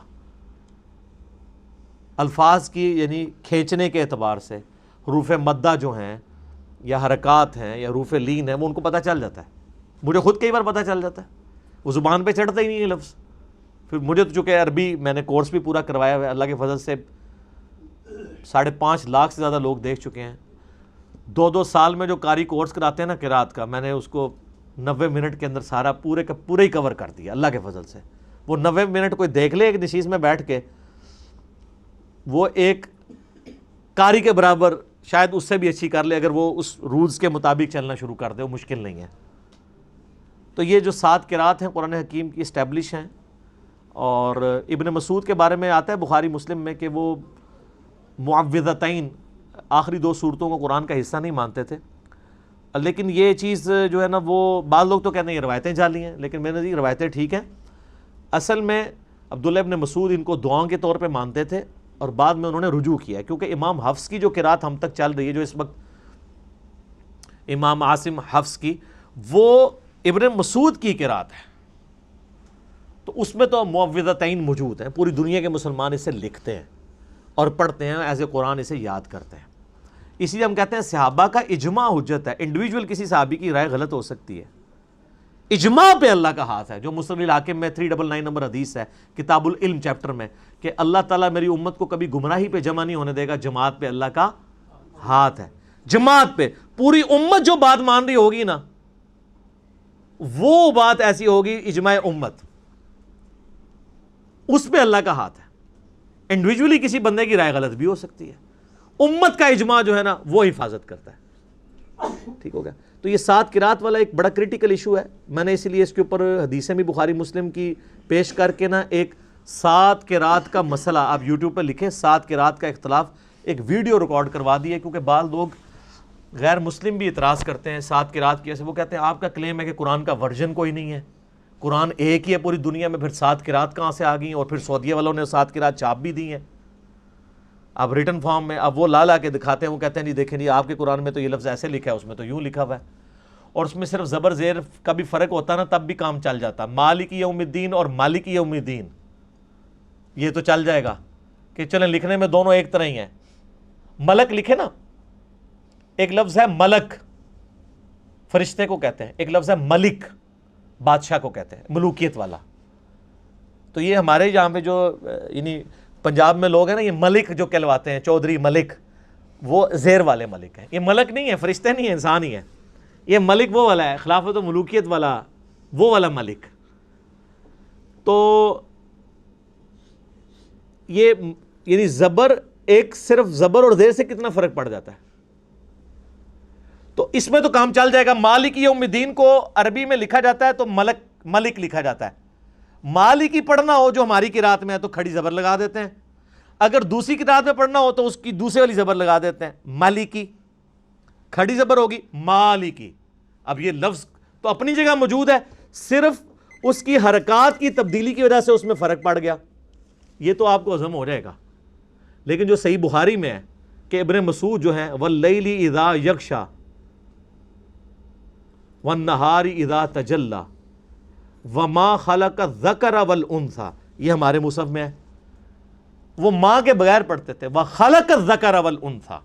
الفاظ کی یعنی کھینچنے کے اعتبار سے حروف مدہ جو ہیں یا حرکات ہیں یا حروف لین ہیں، وہ ان کو پتہ چل جاتا ہے. مجھے خود کئی بار پتہ چل جاتا ہے، وہ زبان پہ چڑھتا ہی نہیں ہے لفظ. پھر مجھے تو چونکہ عربی میں نے کورس بھی پورا کروایا ہوا ہے، اللہ کے فضل سے 5.5 لاکھ سے زیادہ لوگ دیکھ چکے ہیں. 2 سال میں جو قاری کورس کراتے ہیں نا قرات کا، میں نے اس کو 90 منٹ کے اندر سارا پورے کا پورا ہی کور کر دیا اللہ کے فضل سے. وہ 90 منٹ کوئی دیکھ لے ایک نشیز میں بیٹھ کے، وہ ایک قاری کے برابر شاید اس سے بھی اچھی کر لے اگر وہ اس رولز کے مطابق چلنا شروع کر دے. وہ مشکل نہیں ہے. تو یہ جو 7 قرات ہیں قرآن حکیم کی اسٹیبلش ہیں. اور ابن مسعود کے بارے میں آتا ہے بخاری مسلم میں کہ وہ معوذتین آخری 2 سورتوں کو قرآن کا حصہ نہیں مانتے تھے. لیکن یہ چیز جو ہے نا، وہ بعض لوگ تو کہتے ہیں یہ روایتیں جعلی ہیں، لیکن میں نے یہ روایتیں ٹھیک ہیں. اصل میں عبداللہ ابن مسعود ان کو دعاؤں کے طور پہ مانتے تھے، اور بعد میں انہوں نے رجوع کیا، کیونکہ امام حفص کی جو قرات ہم تک چل رہی ہے، جو اس وقت امام عاصم حفص کی، وہ ابن مسعود کی قرات ہے. تو اس میں تو معوذتین موجود ہیں. پوری دنیا کے مسلمان اسے لکھتے ہیں اور پڑھتے ہیں، ایز اے قرآن اسے یاد کرتے ہیں. اس لیے ہم کہتے ہیں صحابہ کا اجماع حجت ہے. انڈیویجول کسی صحابی کی رائے غلط ہو سکتی ہے، اجماع پہ اللہ کا ہاتھ ہے. جو مسند الحاکم میں 399 نمبر حدیث ہے کتاب العلم چیپٹر میں، کہ اللہ تعالیٰ میری امت کو کبھی گمراہی پہ جمع نہیں ہونے دے گا، جماعت پہ اللہ کا ہاتھ ہے. جماعت پہ پوری امت جو بات مان رہی ہوگی نا، وہ بات ایسی ہوگی اجماع امت، اس پہ اللہ کا ہاتھ ہے. انڈیویجولی کسی بندے کی رائے غلط بھی ہو سکتی ہے، امت کا اجماع جو ہے نا وہ حفاظت کرتا ہے. ٹھیک ہو گیا؟ تو یہ 7 قرات والا ایک بڑا کریٹیکل ایشو ہے. میں نے اسی لیے اس کے اوپر حدیثیں بھی بخاری مسلم کی پیش کر کے نا ایک 7 قرات کا مسئلہ آپ یوٹیوب پہ لکھیں، 7 قرات کا اختلاف، ایک ویڈیو ریکارڈ کروا دی ہے. کیونکہ بعض لوگ غیر مسلم بھی اعتراض کرتے ہیں 7 قرات کی. ایسے وہ کہتے ہیں آپ کا کلیم ہے کہ قرآن کا ورژن کوئی نہیں ہے، قرآن ایک ہی ہے پوری دنیا میں، پھر 7 قرات کہاں سے آ گئی؟ اور پھر سعودیہ والوں نے 7 قرات چھاپ بھی دی ہیں اب ریٹن فارم میں. اب وہ لا کے دکھاتے ہیں، وہ کہتے ہیں جی دیکھیں جی آپ کے قرآن میں تو یہ لفظ ایسے لکھا ہے، اس میں تو یوں لکھا ہوا ہے. اور اس میں صرف زبر زیر کا بھی فرق ہوتا نا، تب بھی کام چل جاتا. مالک یوم الدین اور مالک یوم الدین یہ تو چل جائے گا کہ چلیں لکھنے میں دونوں ایک طرح ہی ہیں. ملک لکھے نا، ایک لفظ ہے ملک فرشتے کو کہتے ہیں، ایک لفظ ہے ملک بادشاہ کو کہتے ہیں، ملوکیت والا. تو یہ ہمارے یہاں پہ جو یعنی پنجاب میں لوگ ہیں نا، یہ ملک جو کہلواتے ہیں، چودھری ملک، وہ زیر والے ملک ہیں. یہ ملک نہیں ہے، فرشتے نہیں ہیں، انسان ہی ہے. یہ ملک وہ والا ہے، خلافت و ملوکیت والا، وہ والا ملک. تو یہ یعنی زبر، ایک صرف زبر اور زیر سے کتنا فرق پڑ جاتا ہے. تو اس میں تو کام چل جائے گا. مالک یوم الدین کو عربی میں لکھا جاتا ہے تو ملک لکھا جاتا ہے. مالک ہی پڑھنا ہو جو ہماری قرات میں ہے تو کھڑی زبر لگا دیتے ہیں. اگر دوسری قرات میں پڑھنا ہو تو اس کی دوسرے والی زبر لگا دیتے ہیں، مالکی، کھڑی زبر ہوگی مالکی. اب یہ لفظ تو اپنی جگہ موجود ہے، صرف اس کی حرکات کی تبدیلی کی وجہ سے اس میں فرق پڑ گیا، یہ تو آپ کو عزم ہو جائے گا. لیکن جو صحیح بخاری میں ہے کہ ابن مسعود جو ہیں واللیل اذا یغشا والنہار اذا تجلی وما خلق الذکر والانثی، یہ ہمارے مصحف میں ہے. وہ ماں کے بغیر پڑھتے تھے وخلق الذکر والانثی،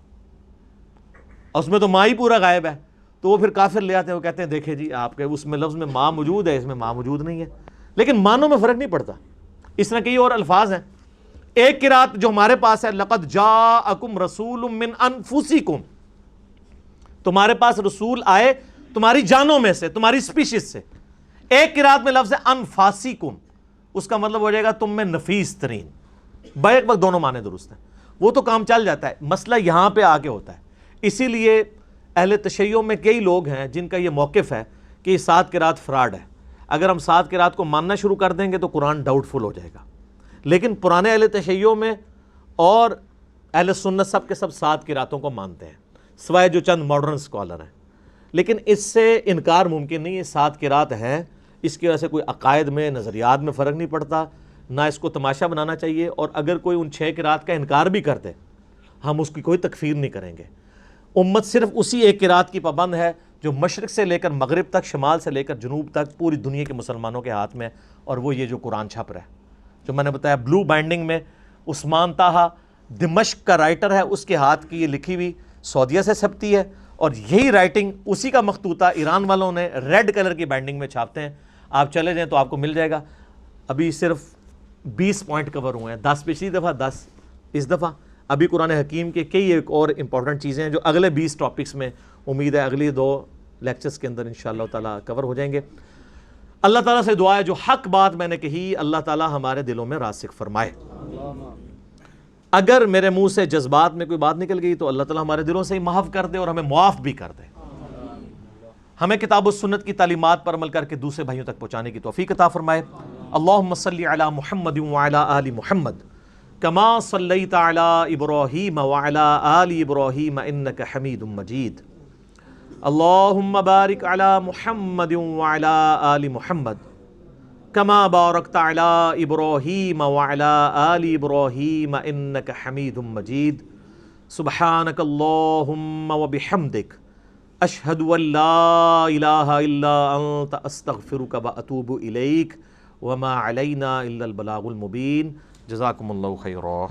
اس میں تو ماں ہی پورا غائب ہے. تو وہ پھر کافر لے آتے ہیں، وہ کہتے ہیں دیکھیں جی آپ کے اس میں لفظ میں ماں موجود ہے، اس میں ماں موجود نہیں ہے. لیکن معنوں میں فرق نہیں پڑتا. اس طرح کئی اور الفاظ ہیں. ایک قرات جو ہمارے پاس ہے لقد جاءکم رسول من انفسکم، تمہارے پاس رسول آئے تمہاری جانوں میں سے، تمہاری سپیشیز سے. ایک قرات میں لفظ ہے انفاسکم، اس کا مطلب ہو جائے گا تم میں نفیس ترین. بیک وقت دونوں معنی درست ہیں، وہ تو کام چل جاتا ہے. مسئلہ یہاں پہ آ کے ہوتا ہے. اسی لیے اہل تشیع میں کئی لوگ ہیں جن کا یہ موقف ہے کہ یہ 7 قرات فراڈ ہے. اگر ہم 7 قرات کو ماننا شروع کر دیں گے تو قرآن ڈاؤٹ فل ہو جائے گا. لیکن پرانے اہل تشیع میں اور اہل سنت سب کے سب 7 قراتوں کو مانتے ہیں، سوائے جو چند ماڈرن اسکالر ہیں. لیکن اس سے انکار ممکن نہیں ہے، 7 قرات ہیں. اس کی وجہ سے کوئی عقائد میں نظریات میں فرق نہیں پڑتا، نہ اس کو تماشا بنانا چاہیے. اور اگر کوئی ان 6 قرات کا انکار بھی کرتے ہم اس کی کوئی تکفیر نہیں کریں گے. امت صرف اسی ایک قرات کی پابند ہے جو مشرق سے لے کر مغرب تک، شمال سے لے کر جنوب تک پوری دنیا کے مسلمانوں کے ہاتھ میں، اور وہ یہ جو قرآن چھپ رہا ہے، جو میں نے بتایا بلو بائنڈنگ میں. عثمان طاہا دمشق کا رائٹر ہے، اس کے ہاتھ کی یہ لکھی ہوئی سعودیہ سے چھپتی ہے، اور یہی رائٹنگ اسی کا مخطوطہ ایران والوں نے ریڈ کلر کی بائنڈنگ میں چھاپتے ہیں. آپ چلے جائیں تو آپ کو مل جائے گا. ابھی صرف 20 پوائنٹ کور ہوئے ہیں، 10 پچھلی دفعہ، 10 اس دفعہ. ابھی قرآن حکیم کے کئی ایک اور امپورٹنٹ چیزیں ہیں جو اگلے 20 ٹاپکس میں امید ہے اگلی 2 لیکچرز کے اندر انشاءاللہ تعالیٰ کور ہو جائیں گے. اللہ تعالیٰ سے دعا ہے جو حق بات میں نے کہی اللہ تعالیٰ ہمارے دلوں میں راسخ فرمائے. اگر میرے منہ سے جذبات میں کوئی بات نکل گئی تو اللہ تعالیٰ ہمارے دلوں سے ہی معاف کر دے اور ہمیں معاف بھی کر دے. ہمیں کتاب و سنت کی تعلیمات پر عمل کر کے دوسرے بھائیوں تک پہنچانے کی توفیق عطا فرمائے. اللہم صلی علی محمد وعلی آل محمد کما صلیت علی ابراہیم وعلی آل ابراہیم انک حمید مجید. اللہم بارک علی محمد وعلی آل محمد کما بارکت علی ابراہیم وعلی آل ابراہیم انک حمید مجید. سبحانک اللہم وبحمدک اشہد ان لا الہ الا انت استغفرک واتوب الیک وما علینا الا البلاغ المبین. جزاکم اللہ خیرا.